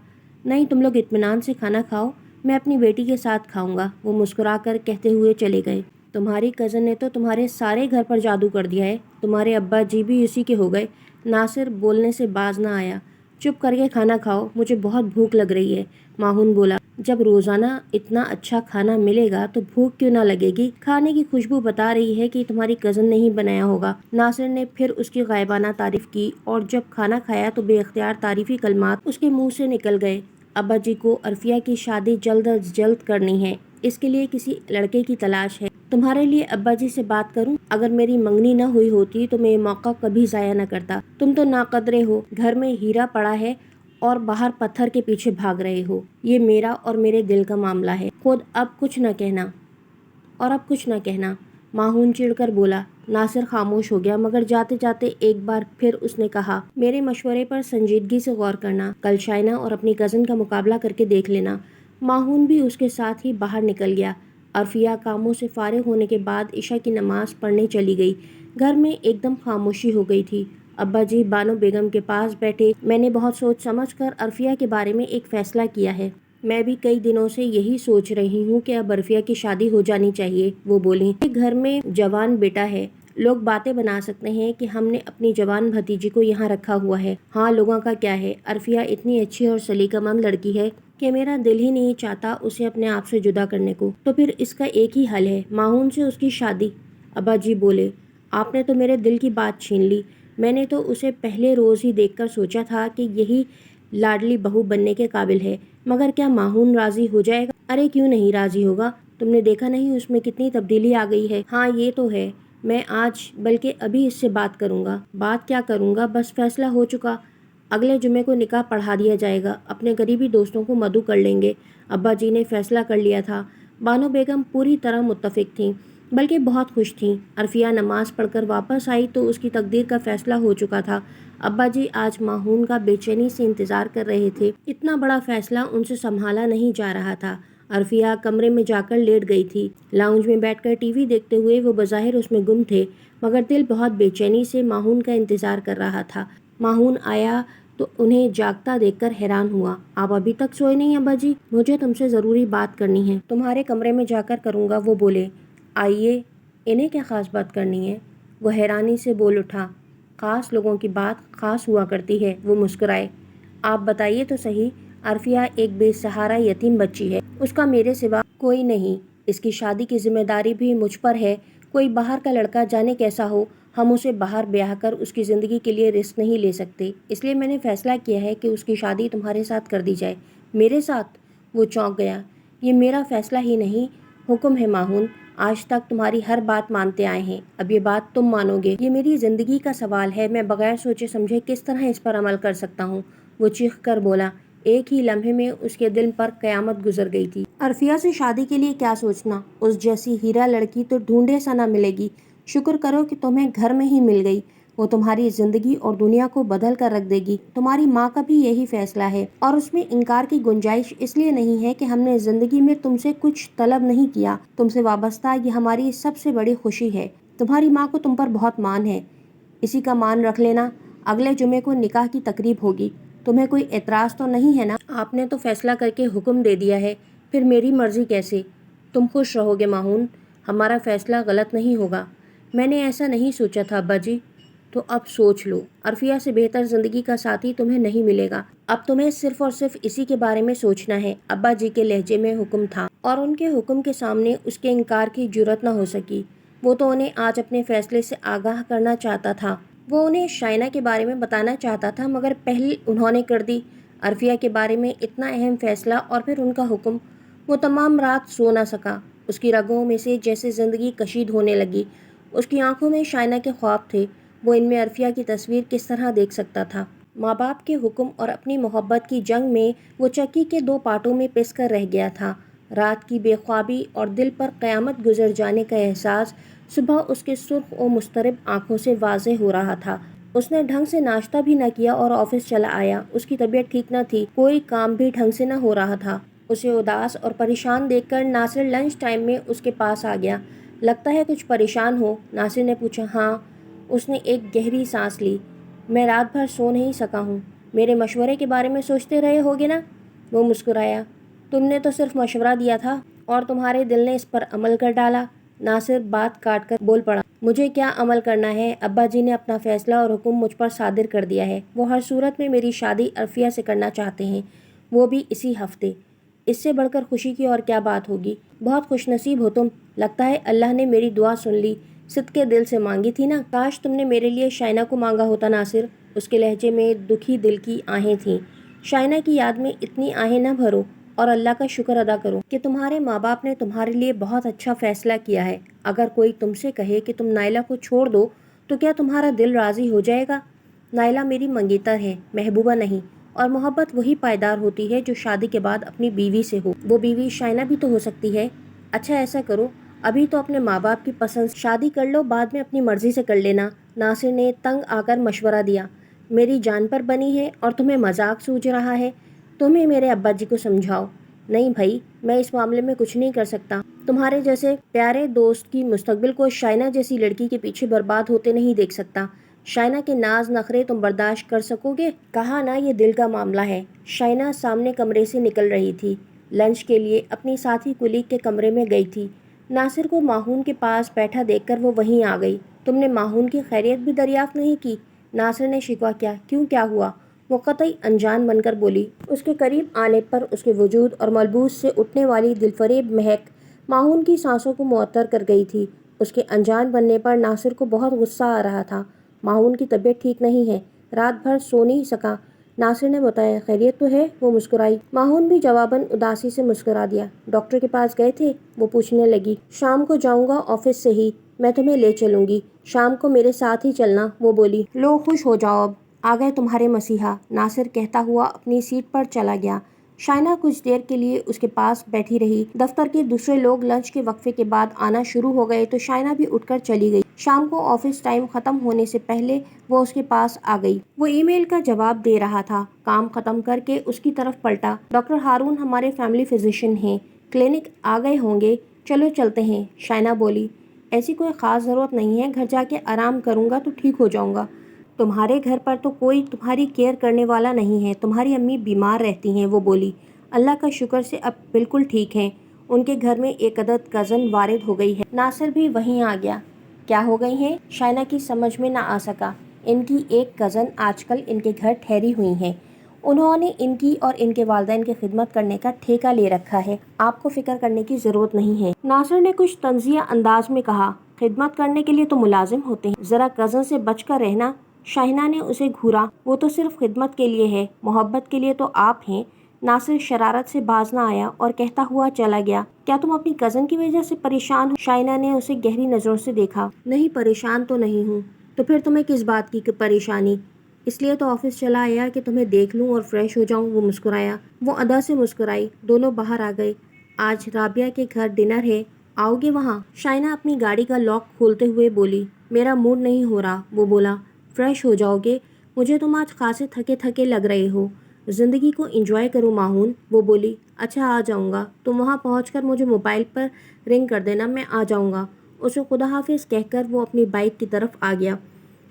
नहीं, तुम लोग इत्मीनान से खाना खाओ, मैं अपनी बेटी के साथ खाऊंगा, वो मुस्कुराकर कहते हुए चले गए। तुम्हारी कज़न ने तो तुम्हारे सारे घर पर जादू कर दिया है, तुम्हारे अब्बा जी भी इसी के हो गए। नासिर बोलने से बाज ना आया। चुप करके खाना खाओ, मुझे बहुत भूख लग रही है, माहून बोला। जब रोज़ाना इतना अच्छा खाना मिलेगा तो भूख क्यों ना लगेगी? खाने की खुशबू बता रही है कि तुम्हारी कज़न ने ही बनाया होगा। नासिर ने फिर उसकी गायबाना तारीफ की और जब खाना खाया तो बेख्तियार तारीफी कलमात उसके मुंह से निकल गए। अब्बा जी को अरफिया की शादी जल्द अज जल्द करनी है, इसके लिए किसी लड़के की तलाश है। तुम्हारे लिए अब्बा जी से बात करूं? अगर मेरी मंगनी न हुई होती तो मैं ये मौका कभी ज़ाया न करता। तुम तो नाकदरे हो, घर में हीरा पड़ा है और बाहर पत्थर के पीछे भाग रहे हो। ये मेरा और मेरे दिल का मामला है। खुद अब कुछ न कहना और अब कुछ न कहना, माहून चिढ़कर बोला। नासिर खामोश हो गया, मगर जाते जाते एक बार फिर उसने कहा, मेरे मशवरे पर संजीदगी से गौर करना, कल शाइना और अपनी कज़न का मुकाबला करके देख लेना। माहून भी उसके साथ ही बाहर निकल गया। अरफिया कामों से फारिग होने के बाद इशा की नमाज पढ़ने चली गई। घर में एकदम खामोशी हो गई थी। अब्बा जी बानो बेगम के पास बैठे। मैंने बहुत सोच समझ कर अरफिया के बारे में एक फ़ैसला किया है। मैं भी कई दिनों से यही सोच रही हूँ कि अब अरफिया की शादी हो जानी चाहिए, वो बोली। घर में जवान बेटा है, लोग बातें बना सकते हैं कि हमने अपनी जवान भतीजी को यहाँ रखा हुआ है। हाँ, लोगों का क्या है, अरफिया इतनी अच्छी और सलीकामंद लड़की है कि मेरा दिल ही नहीं चाहता उसे अपने आप से जुदा करने को। तो फिर इसका एक ही हल है, माहून से उसकी शादी। अब्बा जी बोले, आपने तो मेरे दिल की बात छीन ली। मैंने तो उसे पहले रोज़ ही देखकर सोचा था कि यही लाडली बहू बनने के काबिल है, मगर क्या माहून राजी हो जाएगा? अरे क्यों नहीं राजी होगा, तुमने देखा नहीं उसमें कितनी तब्दीली आ गई है। हाँ ये तो है, मैं आज बल्कि अभी इससे बात करूँगा। बात क्या करूँगा, बस फैसला हो चुका। अगले जुमे को निकाह पढ़ा दिया जाएगा, अपने करीबी दोस्तों को मदऊ कर लेंगे। अब्बा जी ने फैसला कर लिया था। बानो बेगम पूरी तरह मुत्तफिक थीं, बल्कि बहुत खुश थीं। अरफिया नमाज पढ़कर वापस आई तो उसकी तकदीर का फैसला हो चुका था। अब्बा जी आज माहून का बेचैनी से इंतज़ार कर रहे थे। इतना बड़ा फैसला उनसे संभाला नहीं जा रहा था। अरफिया कमरे में जाकर लेट गई थी। लाउंज में बैठकर टीवी देखते हुए वो बज़ाहिर उसमें गुम थे, मगर दिल बहुत बेचैनी से माहून का इंतज़ार कर रहा था। माहून आया तो उन्हें जागता देखकर हैरान हुआ। आप अभी तक सोए नहीं अब्बा जी? मुझे तुमसे ज़रूरी बात करनी है। तुम्हारे कमरे में जाकर करूँगा, वो बोले। आइए, इन्हें क्या ख़ास बात करनी है? वो हैरानी से बोल उठा। ख़ास लोगों की बात ख़ास हुआ करती है। वो मुस्कुराए। आप बताइए तो सही। अरफिया एक बेसहारा यतीम बच्ची है, उसका मेरे सिवा कोई नहीं। इसकी शादी की जिम्मेदारी भी मुझ पर है। कोई बाहर का लड़का जाने कैसा हो, हम उसे बाहर ब्याह कर उसकी ज़िंदगी के लिए रिस्क नहीं ले सकते। इसलिए मैंने फैसला किया है कि उसकी शादी तुम्हारे साथ कर दी जाए। मेरे साथ? वो चौंक गया। ये मेरा फैसला ही नहीं, हुक्म है माहून। आज तक तुम्हारी हर बात मानते आए हैं, अब ये बात तुम मानोगे। ये मेरी ज़िंदगी का सवाल है, मैं बगैर सोचे समझे किस तरह इस पर अमल कर सकता हूँ? वो चीख कर बोला। एक ही लम्हे में उसके दिल पर कयामत गुजर गई थी। अरफिया से शादी के लिए क्या सोचना, उस जैसी हीरा लड़की तो ढूंढे सा न मिलेगी। शुक्र करो कि तुम्हें घर में ही मिल गई। वो तुम्हारी जिंदगी और दुनिया को बदल कर रख देगी। तुम्हारी माँ का भी यही फैसला है और उसमें इनकार की गुंजाइश इसलिए नहीं है कि हमने जिंदगी में तुमसे कुछ तलब नहीं किया। तुमसे वाबस्ता ये हमारी सबसे बड़ी खुशी है। तुम्हारी माँ को तुम पर बहुत मान है, इसी का मान रख लेना। अगले जुमे को निकाह की तकरीब होगी। तुम्हें कोई एतराज़ तो नहीं है ना? आपने तो फैसला करके हुक्म दे दिया है, फिर मेरी मर्जी कैसे? तुम खुश रहोगे माहून, हमारा फैसला गलत नहीं होगा। मैंने ऐसा नहीं सोचा था अब्बा जी। तो अब सोच लो, अरफिया से बेहतर जिंदगी का साथी तुम्हें नहीं मिलेगा। अब तुम्हें सिर्फ और सिर्फ इसी के बारे में सोचना है। अब्बा जी के लहजे में हुक्म था और उनके हुक्म के सामने उसके इनकार की जुर्रत न हो सकी। वो तो उन्हें आज अपने फैसले से आगाह करना चाहता था। वो उन्हें शाइना के बारे में बताना चाहता था, मगर पहल उन्होंने कर दी। अरफिया के बारे में इतना अहम फैसला और फिर उनका हुक्म। वो तमाम रात सो ना सका। उसकी रगों में से जैसे ज़िंदगी कशीद होने लगी। उसकी आंखों में शाइना के ख्वाब थे। वो इनमें अरफिया की तस्वीर किस तरह देख सकता था? माँ बाप के हुक्म और अपनी मोहब्बत की जंग में वो चक्की के दो पार्टों में पिस कर रह गया था। रात की बेख्वाबी और दिल पर क़यामत गुजर जाने का एहसास सुबह उसके सुर्ख और मुस्तरब आंखों से वाज़ेह हो रहा था। उसने ढंग से नाश्ता भी न किया और ऑफिस चला आया। उसकी तबीयत ठीक न थी, कोई काम भी ढंग से न हो रहा था। उसे उदास और परेशान देखकर नासिर लंच टाइम में उसके पास आ गया। लगता है कुछ परेशान हो? नासिर ने पूछा। हाँ। उसने एक गहरी सांस ली। मैं रात भर सो नहीं सका हूँ। मेरे मशवरे के बारे में सोचते रहे होगे ना? वो मुस्कुराया। तुमने तो सिर्फ मशवरा दिया था और तुम्हारे दिल ने इस पर अमल कर डाला। नासिर बात काट कर बोल पड़ा। मुझे क्या अमल करना है? अब्बा जी ने अपना फैसला और हुक्म मुझ पर सादिर कर दिया है। वो हर सूरत में मेरी शादी अरफिया से करना चाहते हैं, वो भी इसी हफ्ते। इससे बढ़कर खुशी की और क्या बात होगी? बहुत खुशनसीब हो तुम। लगता है अल्लाह ने मेरी दुआ सुन ली। सिद्के दिल से मांगी थी ना? काश तुमने मेरे लिए शाइना को मांगा होता नासिर। उसके लहजे में दुखी दिल की आहें थीं। शाइना की याद में इतनी आहें न भरो और अल्लाह का शुक्र अदा करो कि तुम्हारे माँ बाप ने तुम्हारे लिए बहुत अच्छा फैसला किया है। अगर कोई तुमसे कहे कि तुम नाइला को छोड़ दो तो क्या तुम्हारा दिल राज़ी हो जाएगा? नाइला मेरी मंगेतर है, महबूबा नहीं। और मोहब्बत वही पायदार होती है जो शादी के बाद अपनी बीवी से हो। वो बीवी शाइना भी तो हो सकती है। अच्छा ऐसा करो, अभी तो अपने माँ बाप की पसंद शादी कर लो, बाद में अपनी मर्जी से कर लेना। नासिर ने तंग आकर मशवरा दिया। मेरी जान पर बनी है और तुम्हें मजाक सूझ रहा है? तुम्हें मेरे अब्बा जी को समझाओ। नहीं भाई, मैं इस मामले में कुछ नहीं कर सकता। तुम्हारे जैसे प्यारे दोस्त की मुस्तकबिल को शाइना जैसी लड़की के पीछे बर्बाद होते नहीं देख सकता। शाइना के नाज नखरे तुम बर्दाश्त कर सकोगे? कहा ना, ये दिल का मामला है। शाइना सामने कमरे से निकल रही थी। लंच के लिए अपनी साथी कुलीग के कमरे में गई थी। नासिर को माहून के पास बैठा देखकर वो वहीं आ गई। तुमने माहून की खैरियत भी दरियाफ्त नहीं की? नासिर ने शिकवा किया। क्यों, क्या हुआ? वो कतई अनजान बनकर बोली। उसके करीब आने पर उसके वजूद और मलबूस से उठने वाली दिलफरेब महक माहून की सांसों को मुअत्तर कर गई थी। उसके अनजान बनने पर नासिर को बहुत गुस्सा आ रहा था। माहून की तबीयत ठीक नहीं है, रात भर सो नहीं सका। नासिर ने बताया। खैरियत तो है? वो मुस्कुराई। माहून भी जवाबन उदासी से मुस्कुरा दिया। डॉक्टर के पास गए थे? वो पूछने लगी। शाम को जाऊंगा ऑफिस से ही, मैं तुम्हें ले चलूंगी। शाम को मेरे साथ ही चलना, वो बोली। लो खुश हो जाओ, अब आ गए तुम्हारे मसीहा, नासिर कहता हुआ अपनी सीट पर चला गया। शाइना कुछ देर के लिए उसके पास बैठी रही। दफ्तर के दूसरे लोग लंच के वक्फे के बाद आना शुरू हो गए तो शाइना भी उठकर चली गई। शाम को ऑफिस टाइम खत्म होने से पहले वो उसके पास आ गई। वो ईमेल का जवाब दे रहा था। काम खत्म करके उसकी तरफ पलटा। डॉक्टर हारून हमारे फैमिली फिजिशियन हैं, क्लिनिक आ गए होंगे, चलो चलते हैं। शाइना बोली। ऐसी कोई ख़ास ज़रूरत नहीं है, घर जाके आराम करूँगा तो ठीक हो जाऊँगा। تمہارے گھر پر تو کوئی تمہاری کیئر کرنے والا نہیں ہے، تمہاری امی بیمار رہتی ہیں، وہ بولی۔ اللہ کا شکر سے اب بالکل ٹھیک ہیں۔ ان کے گھر میں ایک عدد کزن وارد ہو گئی ہے۔ ناصر بھی وہیں آ گیا۔ کیا ہو گئی ہیں؟ شائنہ کی سمجھ میں نہ آ سکا۔ ان کی ایک کزن آج کل ان کے گھر ٹھہری ہوئی ہیں۔ انہوں نے ان کی اور ان کے والدین کی خدمت کرنے کا ٹھیکہ لے رکھا ہے۔ آپ کو فکر کرنے کی ضرورت نہیں ہے۔ ناصر نے کچھ طنزیہ انداز میں کہا۔ خدمت کرنے کے لیے تو ملازم ہوتے ہیں، ذرا کزن سے بچ کر رہنا۔ شائنہ نے اسے گھورا۔ وہ تو صرف خدمت کے لیے ہے، محبت کے لیے تو آپ ہیں۔ ناصر شرارت سے باز نہ آیا اور کہتا ہوا چلا گیا۔ کیا تم اپنی کزن کی وجہ سے پریشان ہو؟ شائنہ نے اسے گہری نظروں سے دیکھا۔ نہیں، پریشان تو نہیں ہوں۔ تو پھر تمہیں کس بات کی پریشانی؟ اس لیے تو آفس چلا آیا کہ تمہیں دیکھ لوں اور فریش ہو جاؤں۔ وہ مسکرایا۔ وہ ادا سے مسکرائی۔ دونوں باہر آ گئے۔ آج رابعہ کے گھر ڈنر ہے، آؤ گے وہاں؟ شائنہ اپنی گاڑی کا لاک کھولتے ہوئے بولی۔ میرا موڈ نہیں ہو رہا، وہ بولا۔ فریش ہو جاؤ گے؟ مجھے تم آج خاصے تھکے تھکے لگ رہے ہو۔ زندگی کو انجوائے کرو ماہون، وہ بولی۔ اچھا، آ جاؤں گا۔ تم وہاں پہنچ کر مجھے موبائل پر رنگ کر دینا، میں آ جاؤں گا۔ اسے خدا حافظ کہہ کر وہ اپنی بائک کی طرف آ گیا۔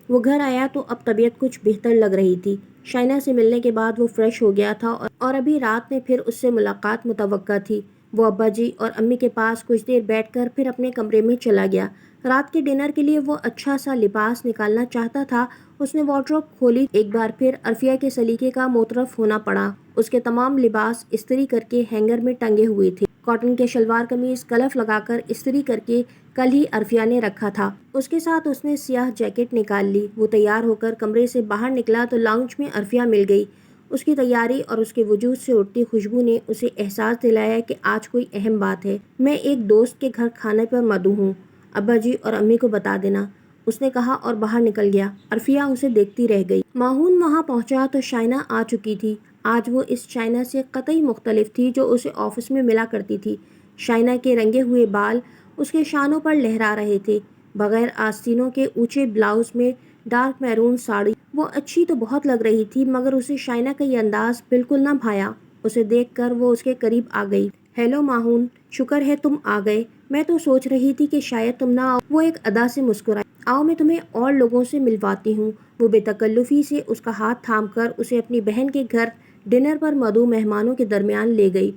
وہ گھر آیا تو اب طبیعت کچھ بہتر لگ رہی تھی۔ شائنہ سے ملنے کے بعد وہ فریش ہو گیا تھا اور ابھی رات میں پھر اس سے ملاقات متوقع تھی۔ وہ ابا جی اور امی کے پاس کچھ دیر بیٹھ کر پھر اپنے کمرے میں چلا گیا۔ رات کے ڈنر کے لیے وہ اچھا سا لباس نکالنا چاہتا تھا۔ اس نے وارڈروب کھولی۔ ایک بار پھر عرفیہ کے سلیقے کا معترف ہونا پڑا۔ اس کے تمام لباس استری کر کے ہینگر میں ٹنگے ہوئے تھے۔ کاٹن کے شلوار قمیض کلف لگا کر استری کر کے کل ہی عرفیہ نے رکھا تھا۔ اس کے ساتھ اس نے سیاہ جیکٹ نکال لی۔ وہ تیار ہو کر کمرے سے باہر نکلا تو لاؤنج میں عرفیہ مل گئی۔ اس کی تیاری اور اس کے وجود سے اٹھتی خوشبو نے اسے احساس دلایا کہ آج کوئی اہم بات ہے۔ میں ایک دوست کے گھر کھانے پر مدعو ہوں، ابا جی اور امی کو بتا دینا، اس نے کہا اور باہر نکل گیا۔ عرفیہ اسے دیکھتی رہ گئی۔ ماہون وہاں پہنچا تو شائنہ آ چکی تھی۔ آج وہ اس شائنہ سے قطعی مختلف تھی جو اسے آفس میں ملا کرتی تھی۔ شائنہ کے رنگے ہوئے بال اس کے شانوں پر لہرا رہے تھے۔ بغیر آستینوں کے اونچے بلاؤز میں ڈارک میرون ساڑی۔ وہ اچھی تو بہت لگ رہی تھی مگر اسے شائنہ کا یہ انداز بالکل نہ بھایا۔ اسے دیکھ کر وہ اس کے قریب آ گئی۔ ہیلو ماہون، شکر ہے تم آ گئے۔ میں تو سوچ رہی تھی کہ شاید تم نہ آؤ۔ وہ ایک ادا سے مسکرائی۔ آؤ میں تمہیں اور لوگوں سے ملواتی ہوں۔ وہ بے تکلفی سے اس کا ہاتھ تھام کر اسے اپنی بہن کے گھر ڈنر پر مدعو مہمانوں کے درمیان لے گئی۔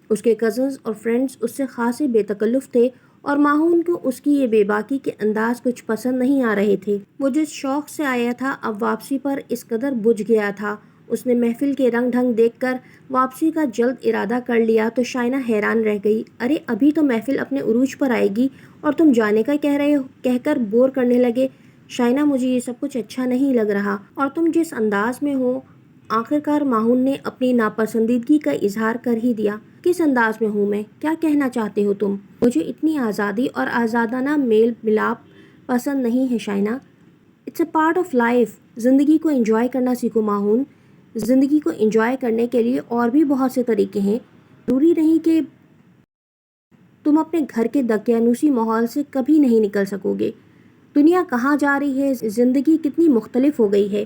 اس کے کزنز اور فرینڈز اس سے خاصے بے تکلف تھے اور ماہون کو اس کی یہ بے باکی کے انداز کچھ پسند نہیں آ رہے تھے۔ وہ جس شوق سے آیا تھا اب واپسی پر اس قدر بجھ گیا تھا۔ اس نے محفل کے رنگ ڈھنگ دیکھ کر واپسی کا جلد ارادہ کر لیا تو شائنہ حیران رہ گئی۔ ارے ابھی تو محفل اپنے عروج پر آئے گی اور تم جانے کا کہہ کر بور کرنے لگے۔ شائنہ، مجھے یہ سب کچھ اچھا نہیں لگ رہا اور تم جس انداز میں ہو۔ آخرکار ماہون نے اپنی ناپسندیدگی کا اظہار کر ہی دیا۔ کس انداز میں ہوں میں؟ کیا کہنا چاہتے ہو تم؟ مجھے اتنی آزادی اور آزادانہ میل ملاپ پسند نہیں ہے Shaina. It's a part of life. زندگی کو انجوائے کرنا سیکھو ماہون۔ زندگی کو انجوائے کرنے کے لیے اور بھی بہت سے طریقے ہیں۔ ضروری نہیں کہ تم اپنے گھر کے دقیانوسی ماحول سے کبھی نہیں نکل سکو گے۔ دنیا کہاں جا رہی ہے، زندگی کتنی مختلف ہو گئی ہے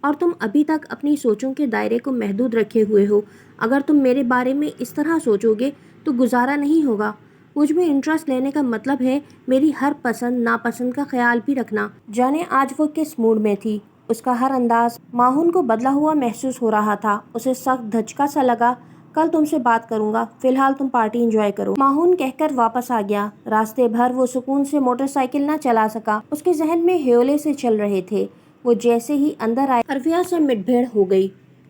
اور تم ابھی تک اپنی سوچوں کے دائرے کو محدود رکھے ہوئے ہو۔ اگر تم میرے بارے میں اس طرح سوچو گے تو گزارا نہیں ہوگا۔ مجھ میں انٹرسٹ لینے کا مطلب ہے میری ہر پسند ناپسند کا خیال بھی رکھنا۔ جانے آج وہ کس موڈ میں تھی۔ اس کا ہر انداز ماہون کو بدلا ہوا محسوس ہو رہا تھا۔ اسے سخت دھچکا سا لگا۔ کل تم سے بات کروں گا، فی الحال تم پارٹی انجوائے کرو، ماہون کہہ کر واپس آ گیا۔ راستے بھر وہ سکون سے موٹر سائیکل نہ چلا سکا۔ اس کے ذہن میں ہیولے سے چل رہے تھے۔ وہ جیسے ہی اندر آئے عرفیہ سے مٹ بھیڑ ہو گئی۔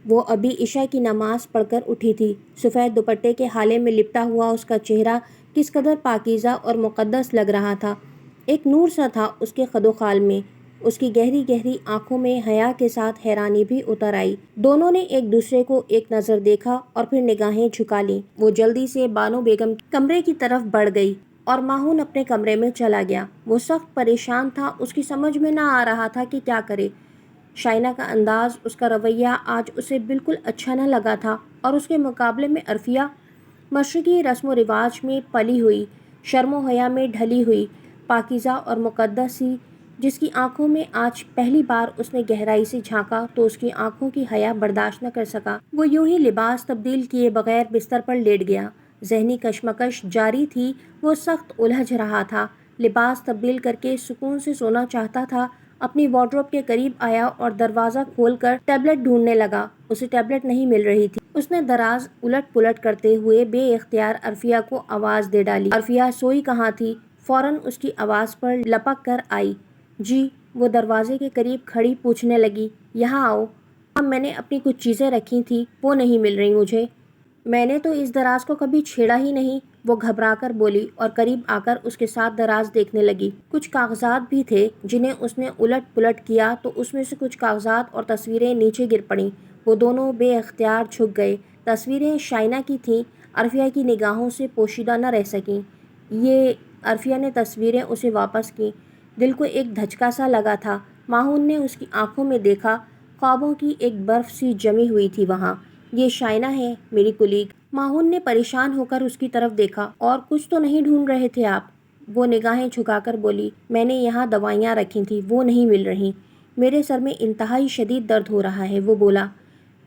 وہ ابھی عشاء کی نماز پڑھ کر اٹھی تھی۔ سفید دوپٹے کے حالے میں لپٹا ہوا اس کا چہرہ کس قدر پاکیزہ اور مقدس لگ رہا تھا۔ ایک نور سا تھا اس کے خد و خال میں۔ اس کی گہری گہری آنکھوں میں حیا کے ساتھ حیرانی بھی اتر آئی۔ دونوں نے ایک دوسرے کو ایک نظر دیکھا اور پھر نگاہیں جھکا لیں۔ وہ جلدی سے بانو بیگم کمرے کی طرف بڑھ گئی اور ماہون اپنے کمرے میں چلا گیا۔ وہ سخت پریشان تھا۔ اس کی سمجھ میں نہ آ رہا تھا کہ کیا کرے۔ شائنہ کا انداز، اس کا رویہ آج اسے بالکل اچھا نہ لگا تھا اور اس کے مقابلے میں عرفیہ مشرقی رسم و رواج میں پلی ہوئی، شرم و حیا میں ڈھلی ہوئی، پاکیزہ اور مقدس سی، جس کی آنکھوں میں آج پہلی بار اس نے گہرائی سے جھانکا تو اس کی آنکھوں کی حیا برداشت نہ کر سکا۔ وہ یوں ہی لباس تبدیل کیے بغیر بستر پر لیٹ گیا۔ ذہنی کشمکش جاری تھی۔ وہ سخت الجھ رہا تھا۔ لباس تبدیل کر کے سکون سے سونا چاہتا تھا۔ اپنی وارڈروب کے قریب آیا اور دروازہ کھول کر ٹیبلٹ ڈھونڈنے لگا۔ اسے ٹیبلٹ نہیں مل رہی تھی۔ اس نے دراز الٹ پلٹ کرتے ہوئے بے اختیار عرفیہ کو آواز دے ڈالی۔ عرفیہ سوئی کہاں تھی، فوراً اس کی آواز پر لپک کر آئی۔ جی، وہ دروازے کے قریب کھڑی پوچھنے لگی، یہاں آؤ۔ ہاں، میں نے اپنی کچھ چیزیں رکھی تھیں، وہ نہیں مل رہی مجھے۔ میں نے تو اس دراز کو کبھی چھیڑا ہی نہیں، وہ گھبرا کر بولی اور قریب آ کر اس کے ساتھ دراز دیکھنے لگی۔ کچھ کاغذات بھی تھے جنہیں اس نے الٹ پلٹ کیا تو اس میں سے کچھ کاغذات اور تصویریں نیچے گر پڑیں۔ وہ دونوں بے اختیار جھک گئے۔ تصویریں شائنہ کی تھیں، عرفیہ کی نگاہوں سے پوشیدہ نہ رہ سکیں۔ یہ عرفیہ نے تصویریں اسے واپس کیں۔ دل کو ایک دھچکا سا لگا تھا۔ ماہون نے اس کی آنکھوں میں دیکھا، خوابوں کی ایک برف سی جمی ہوئی تھی وہاں۔ یہ شائنہ ہے، میری کولیگ۔ ماہون نے پریشان ہو کر اس کی طرف دیکھا۔ اور کچھ تو نہیں ڈھونڈ رہے تھے آپ؟ وہ نگاہیں جھکا کر بولی، میں نے یہاں دوائیاں رکھی تھیں، وہ نہیں مل رہیں۔ میرے سر میں انتہائی شدید درد ہو رہا ہے، وہ بولا۔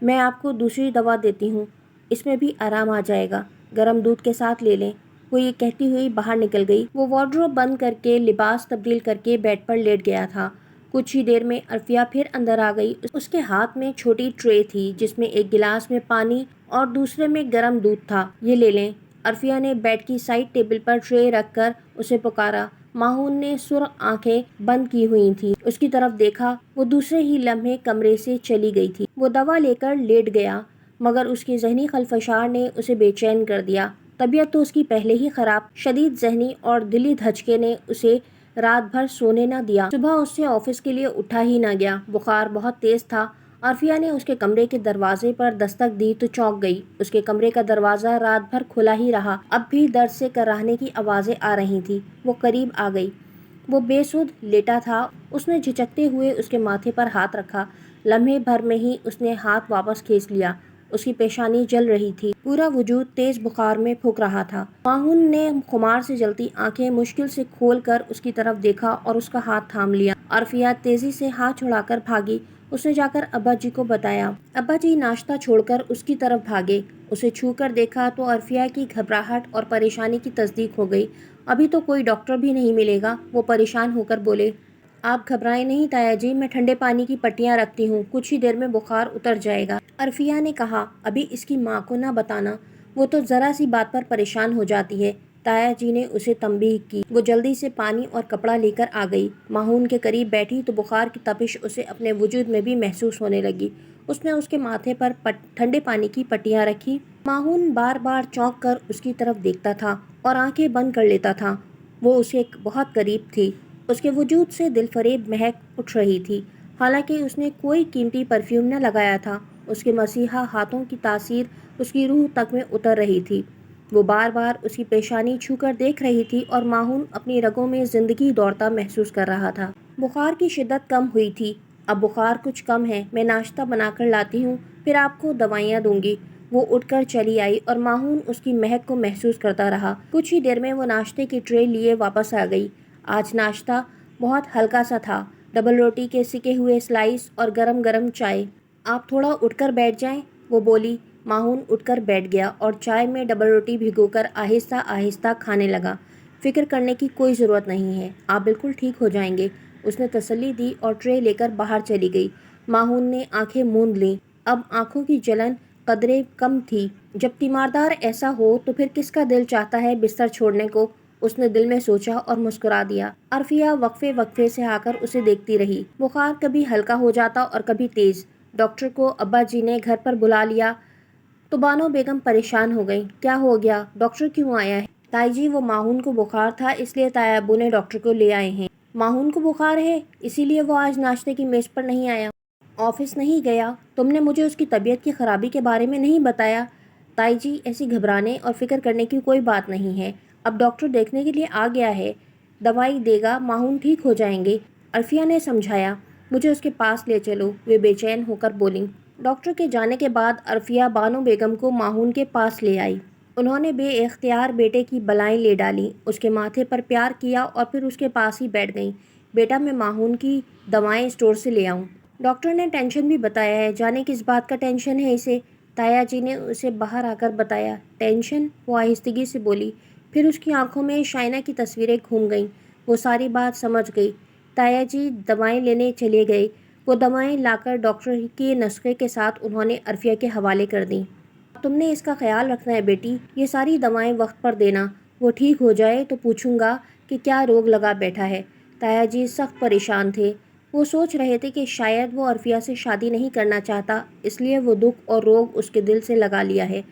میں آپ کو دوسری دوا دیتی ہوں، اس میں بھی آرام آ جائے گا، گرم دودھ کے ساتھ لے لیں۔ وہ یہ کہتی ہوئی باہر نکل گئی۔ وہ وارڈروب بند کر کے لباس تبدیل کر کے بیڈ پر لیٹ گیا تھا۔ کچھ ہی دیر میں عرفیہ پھر اندر آ گئی۔ اس کے ہاتھ میں چھوٹی ٹرے تھی جس میں ایک گلاس میں پانی اور دوسرے میں گرم دودھ تھا۔ یہ لے لیں۔ عرفیہ نے بیڈ کی سائڈ ٹیبل پر ٹرے رکھ کر اسے پکارا۔ ماہون نے سرخ آنکھیں بند کی ہوئی تھیں، اس کی طرف دیکھا۔ وہ دوسرے ہی لمحے کمرے سے چلی گئی تھی۔ وہ دوا لے کر لیٹ گیا، مگر اس کی ذہنی خلفشار نے اسے بے چین کر دیا۔ طبیعت تو اس کی پہلے ہی خراب، شدید ذہنی اور دلی دھچکے نے اسے رات بھر سونے نہ دیا۔ صبح اس سے آفس کے لیے اٹھا ہی نہ گیا۔ بخار بہت تیز تھا۔ عرفیہ نے اس کے کمرے کے دروازے پر دستک دی تو چونک گئی۔ اس کے کمرے کا دروازہ رات بھر کھلا ہی رہا، اب بھی درد سے کراہنے کی آوازیں آ رہی تھیں۔ وہ قریب آ گئی۔ وہ بے سدھ لیٹا تھا۔ اس نے جھجکتے ہوئے اس کے ماتھے پر ہاتھ رکھا۔ لمحے بھر میں ہی اس نے ہاتھ واپس کھینچ لیا۔ اس کی پیشانی جل رہی تھی، پورا وجود تیز بخار میں پھک رہا تھا۔ ماہون نے خمار سے جلتی آنکھیں مشکل سے کھول کر اس کی طرف دیکھا اور اس کا ہاتھ تھام لیا۔ عرفیہ تیزی سے ہاتھ چھڑا کر بھاگی۔ اس نے جا کر ابا جی کو بتایا۔ ابا جی ناشتہ چھوڑ کر اس کی طرف بھاگے۔ اسے چھو کر دیکھا تو عرفیہ کی گھبراہٹ اور پریشانی کی تصدیق ہو گئی۔ ابھی تو کوئی ڈاکٹر بھی نہیں ملے گا، وہ پریشان ہو کر بولے۔ آپ گھبرائیں نہیں تایا جی، میں ٹھنڈے پانی کی پٹیاں رکھتی ہوں، کچھ ہی دیر میں بخار اتر جائے گا۔ عرفیہ نے کہا، ابھی اس کی ماں کو نہ بتانا، وہ تو ذرا سی بات پر پریشان ہو جاتی ہے۔ تایا جی نے اسے تنبیہ کی۔ وہ جلدی سے پانی اور کپڑا لے کر آ گئی۔ ماہون کے قریب بیٹھی تو بخار کی تپش اسے اپنے وجود میں بھی محسوس ہونے لگی۔ اس نے اس کے ماتھے پر ٹھنڈے پانی کی پٹیاں رکھی۔ ماہون بار بار چونک کر اس کی طرف دیکھتا تھا اور آنکھیں بند کر لیتا تھا۔ وہ اسے بہت قریب تھی۔ اس کے وجود سے دل فریب مہک اٹھ رہی تھی، حالانکہ اس نے کوئی قیمتی پرفیوم نہ لگایا تھا۔ اس کے مسیحا ہاتھوں کی تاثیر اس کی روح تک میں اتر رہی تھی۔ وہ بار بار اس کی پیشانی چھو کر دیکھ رہی تھی اور ماہون اپنی رگوں میں زندگی دوڑتا محسوس کر رہا تھا۔ بخار کی شدت کم ہوئی تھی۔ اب بخار کچھ کم ہے، میں ناشتہ بنا کر لاتی ہوں، پھر آپ کو دوائیاں دوں گی۔ وہ اٹھ کر چلی آئی اور ماہون اس کی مہک کو محسوس کرتا رہا۔ کچھ ہی دیر میں وہ ناشتے کی ٹرے لیے واپس آ گئی۔ آج ناشتہ بہت ہلکا سا تھا، ڈبل روٹی کے سکے ہوئے سلائس اور گرم گرم چائے۔ آپ تھوڑا اٹھ کر بیٹھ جائیں، وہ بولی۔ ماہون اٹھ کر بیٹھ گیا اور چائے میں ڈبل روٹی بھگو کر آہستہ آہستہ کھانے لگا۔ فکر کرنے کی کوئی ضرورت نہیں ہے، آپ بالکل ٹھیک ہو جائیں گے، اس نے تسلی دی اور ٹرے لے کر باہر چلی گئی۔ ماہون نے آنکھیں موند لیں۔ اب آنکھوں کی جلن قدرے کم تھی۔ جب تیماردار ایسا ہو تو پھر کس کا دل چاہتا ہے بستر چھوڑنے کو، اس نے دل میں سوچا اور مسکرا دیا۔ عرفیہ وقفے وقفے سے آ کر اسے دیکھتی رہی۔ بخار کبھی ہلکا ہو جاتا اور کبھی تیز۔ ڈاکٹر کو ابا جی نے گھر پر بلا لیا تو بانو بیگم پریشان ہو گئیں۔ کیا ہو گیا، ڈاکٹر کیوں آیا ہے؟ تائی جی، وہ ماہون کو بخار تھا، اس لیے تایا ابو نے ڈاکٹر کو لے آئے ہیں۔ ماہون کو بخار ہے، اسی لیے وہ آج ناشتے کی میز پر نہیں آیا؟ آفس نہیں گیا؟ تم نے مجھے اس کی طبیعت کی خرابی کے بارے میں نہیں بتایا؟ تائی جی، ایسی گھبرانے اور فکر کرنے کی کوئی بات نہیں ہے، اب ڈاکٹر دیکھنے کے لیے آ گیا ہے، دوائی دے گا، ماہون ٹھیک ہو جائیں گے، عرفیہ نے سمجھایا۔ مجھے اس کے پاس لے چلو، وہ بے چین ہو کر بولیں۔ ڈاکٹر کے جانے کے بعد عرفیہ بانو بیگم کو ماہون کے پاس لے آئی۔ انہوں نے بے اختیار بیٹے کی بلائیں لے ڈالیں، اس کے ماتھے پر پیار کیا اور پھر اس کے پاس ہی بیٹھ گئیں۔ بیٹا، میں ماہون کی دوائیں اسٹور سے لے آؤں؟ ڈاکٹر نے ٹینشن بھی بتایا ہے، جانے کس بات کا ٹینشن ہے اسے؟ تایا جی نے اسے باہر آ کر بتایا۔ ٹینشن؟ وہ آہستگی سے بولی۔ پھر اس کی آنکھوں میں شائنہ کی تصویریں گھوم گئیں۔ وہ ساری بات سمجھ گئی۔ ताया जी दवाएं लेने चले गए। वो दवाएं लाकर डॉक्टर के नुस्खे के साथ उन्होंने अरफिया के हवाले कर दी। तुमने इसका ख्याल रखना है बेटी, ये सारी दवाएं वक्त पर देना। वो ठीक हो जाए तो पूछूंगा कि क्या रोग लगा बैठा है। ताया जी सख्त परेशान थे। वो सोच रहे थे कि शायद वो अरफिया से शादी नहीं करना चाहता, इसलिए वो दुख और रोग उसके दिल से लगा लिया है।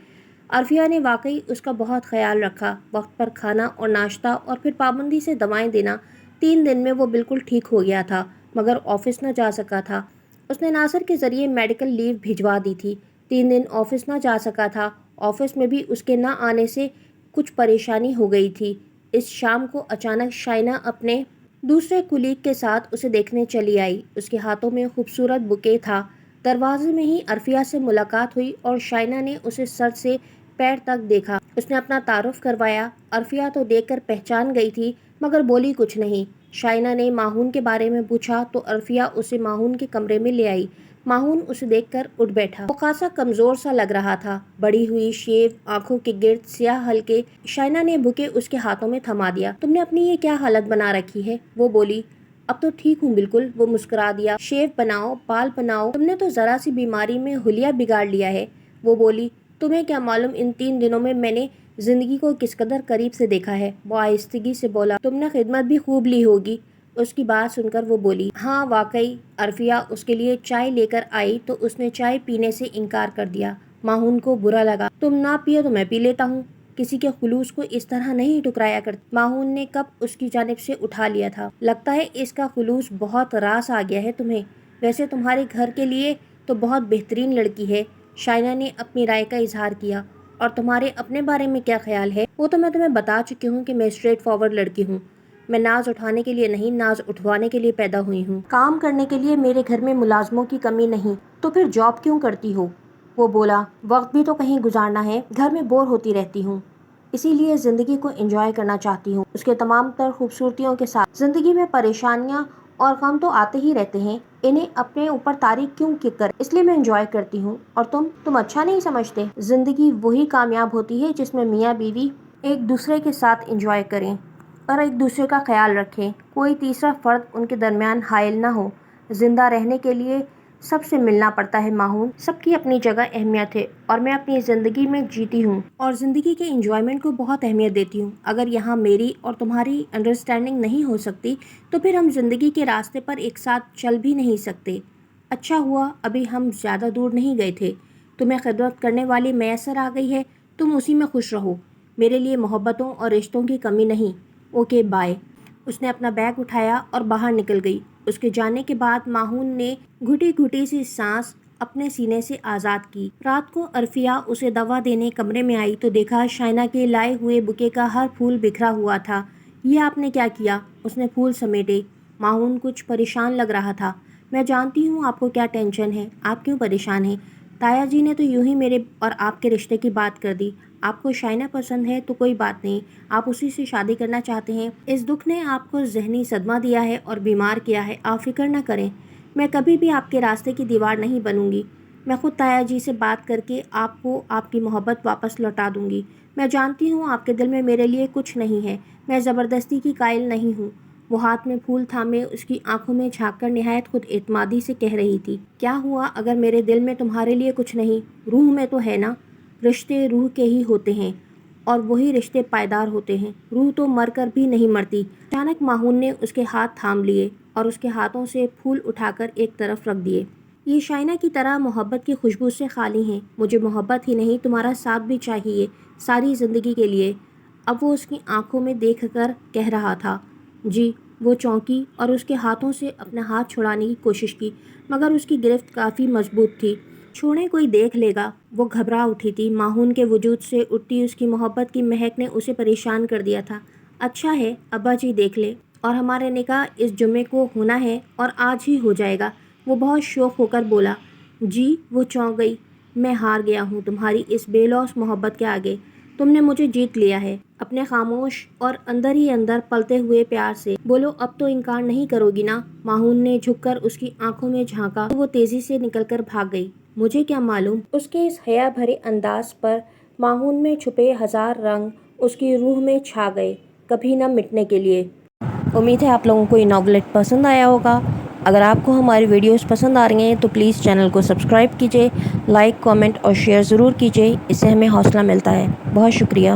अरफिया ने वाकई उसका बहुत ख्याल रखा, वक्त पर खाना और नाश्ता और फिर पाबंदी से दवाएं देना। 3 दिन में वो बिल्कुल ठीक हो गया था, मगर ऑफिस न जा सका था। उसने नासिर के ज़रिए मेडिकल लीव भिजवा दी थी। 3 दिन ऑफिस न जा सका था। ऑफिस में भी उसके न आने से कुछ परेशानी हो गई थी। इस शाम को अचानक शाइना अपने दूसरे कुलीग के साथ उसे देखने चली आई। उसके हाथों में खूबसूरत बुके था। दरवाजे में ही अरफिया से मुलाकात हुई और शाइना ने उसे सर से पैर तक देखा। उसने अपना तारुफ करवाया। अरफिया तो देखकर पहचान गई थी, मगर बोली कुछ नहीं। शाइना ने माहून के बारे में पूछा तो अरफिया उसे माहून के कमरे में ले आई। माहून उसे देखकर उठ बैठा। वो खासा कमजोर सा लग रहा था, बड़ी हुई शेव, आंखों के गिर्द स्याह हल्के। शाइना ने बुके उसके हाथों में थमा दिया। तुमने अपनी ये क्या हालत बना रखी है? वो बोली। अब तो ठीक हूँ बिल्कुल, वो मुस्कुरा दिया। शेव बनाओ, बाल बनाओ, तुमने तो जरा सी बीमारी में हुलिया बिगाड़ लिया है। वो बोली। तुम्हें क्या मालूम इन 3 दिनों में मैंने जिंदगी को किस कदर करीब से देखा है। वो आहिस्तगी से बोला। तुमने खिदमत भी खूब ली होगी। उसकी बात सुनकर वो बोली। हाँ वाकई। अरफिया उसके लिए चाय लेकर आई तो उसने चाय पीने से इनकार कर दिया। माहून को बुरा लगा। तुम ना पियो तो मैं पी लेता हूँ। किसी के खुलूस को इस तरह नहीं टुकराया कर। माहून ने कप उसकी जानिब से उठा लिया था। लगता है इसका खुलूस बहुत रास आ गया है तुम्हें। वैसे तुम्हारे घर के लिए तो बहुत बेहतरीन लड़की है। शाइना ने अपनी राय का इजहार किया। और तुम्हारे अपने बारे में क्या ख्याल है? वो तो मैं तुम्हें बता चुकी हूँ कि मैं स्ट्रेट फॉरवर्ड लड़की हूँ। मैं नाज उठाने के लिए नहीं, नाज उठवाने के लिए पैदा हुई हूँ। काम करने के लिए मेरे घर में मुलाजमों की कमी नहीं। तो फिर जॉब क्यों करती हो? वो बोला। वक्त भी तो कहीं गुजारना है, घर में बोर होती रहती हूँ, इसीलिए जिंदगी को एंजॉय करना चाहती हूँ उसके तमाम तर खूबसूरतियों के साथ। जिंदगी में परेशानियाँ और गम तो आते ही रहते हैं, इन्हें अपने ऊपर तारीख क्यों कर, इसलिए मैं एंजॉय करती हूँ। और तुम अच्छा नहीं समझते? जिंदगी वही कामयाब होती है जिसमें मियाँ बीवी एक दूसरे के साथ एंजॉय करें और एक दूसरे का ख्याल रखें, कोई तीसरा फर्द उनके दरमियान हाइल ना हो। जिंदा रहने के लिए सबसे मिलना पड़ता है माहून। सबकी अपनी जगह अहमियत है और मैं अपनी ज़िंदगी में जीती हूँ और ज़िंदगी के एंजॉयमेंट को बहुत अहमियत देती हूँ। अगर यहाँ मेरी और तुम्हारी अंडरस्टैंडिंग नहीं हो सकती तो फिर हम ज़िंदगी के रास्ते पर एक साथ चल भी नहीं सकते। अच्छा हुआ अभी हम ज़्यादा दूर नहीं गए थे। तुम्हें खिदमत करने वाली मैसर आ गई है, तुम उसी में खुश रहो। मेरे लिए मोहब्बतों और रिश्तों की कमी नहीं। Okay bye. उसने अपना बैग उठाया और बाहर निकल गई। उसके जाने के बाद माहून ने घुटी घुटी सी सांस अपने सीने से आज़ाद की। रात को अरफिया उसे दवा देने कमरे में आई तो देखा शाइना के लाए हुए बुके का हर फूल बिखरा हुआ था। ये आपने क्या किया? उसने फूल समेटे। माहून कुछ परेशान लग रहा था। मैं जानती हूँ आपको क्या टेंशन है, आप क्यों परेशान हैं? ताया जी ने तो यूं ही मेरे और आपके रिश्ते की बात कर दी। आपको शाइना पसंद है तो कोई बात नहीं, आप उसी से शादी करना चाहते हैं। इस दुख ने आपको जहनी सदमा दिया है और बीमार किया है, आप फिक्र न करें। मैं कभी भी आपके रास्ते की दीवार नहीं बनूंगी। मैं खुद ताया जी से बात करके आपको आपकी मोहब्बत वापस लौटा दूंगी। मैं जानती हूँ आपके दिल में मेरे लिए कुछ नहीं है, मैं ज़बरदस्ती की कायल नहीं हूँ। वो हाथ में फूल थामे उसकी आंखों में झांककर निहायत खुद एतमादी से कह रही थी। क्या हुआ अगर मेरे दिल में तुम्हारे लिए कुछ नहीं? रूह में तो है ना। रिश्ते रूह के ही होते हैं और वही रिश्ते पायदार होते हैं। रूह तो मरकर भी नहीं मरती। अचानक माहून ने उसके हाथ थाम लिए और उसके हाथों से फूल उठाकर एक तरफ रख दिए। ये शाइना की तरह मोहब्बत की खुशबू से खाली हैं। मुझे मोहब्बत ही नहीं तुम्हारा साथ भी चाहिए, सारी ज़िंदगी के लिए। अब वो उसकी आंखों में देखकर कह रहा था। जी। वो चौंकी और उसके हाथों से अपना हाथ छुड़ाने की कोशिश की, मगर उसकी गिरफ्त काफ़ी मजबूत थी। छोड़े कोई देख लेगा। वो घबरा उठी थी। माहून के वजूद से उठती उसकी मोहब्बत की महक ने उसे परेशान कर दिया था। अच्छा है अब्बा जी देख ले, और हमारे निकाह इस जुम्मे को होना है और आज ही हो जाएगा। वो बहुत शौक होकर बोला। जी। वो चौंक गई। मैं हार गया हूँ तुम्हारी इस बेलौस मोहब्बत के आगे। तुमने मुझे जीत लिया है अपने खामोश और अंदर ही अंदर पलते हुए प्यार से। बोलो अब तो इनकार नहीं करोगी ना? माहून ने झुककर उसकी आंखों में झांका तो वो तेजी से निकलकर भाग गई। मुझे क्या मालूम? उसके इस हया भरे अंदाज पर माहून में छुपे 1000 रंग उसकी रूह में छा गए, कभी न मिटने के लिए। امید ہے آپ لوگوں کو یہ ناولٹ پسند آیا ہوگا۔ اگر آپ کو ہماری ویڈیوز پسند آ رہی ہیں تو پلیز چینل کو سبسکرائب کیجیے، لائک، کامنٹ اور شیئر ضرور کیجیے، اس سے ہمیں حوصلہ ملتا ہے۔ بہت شکریہ۔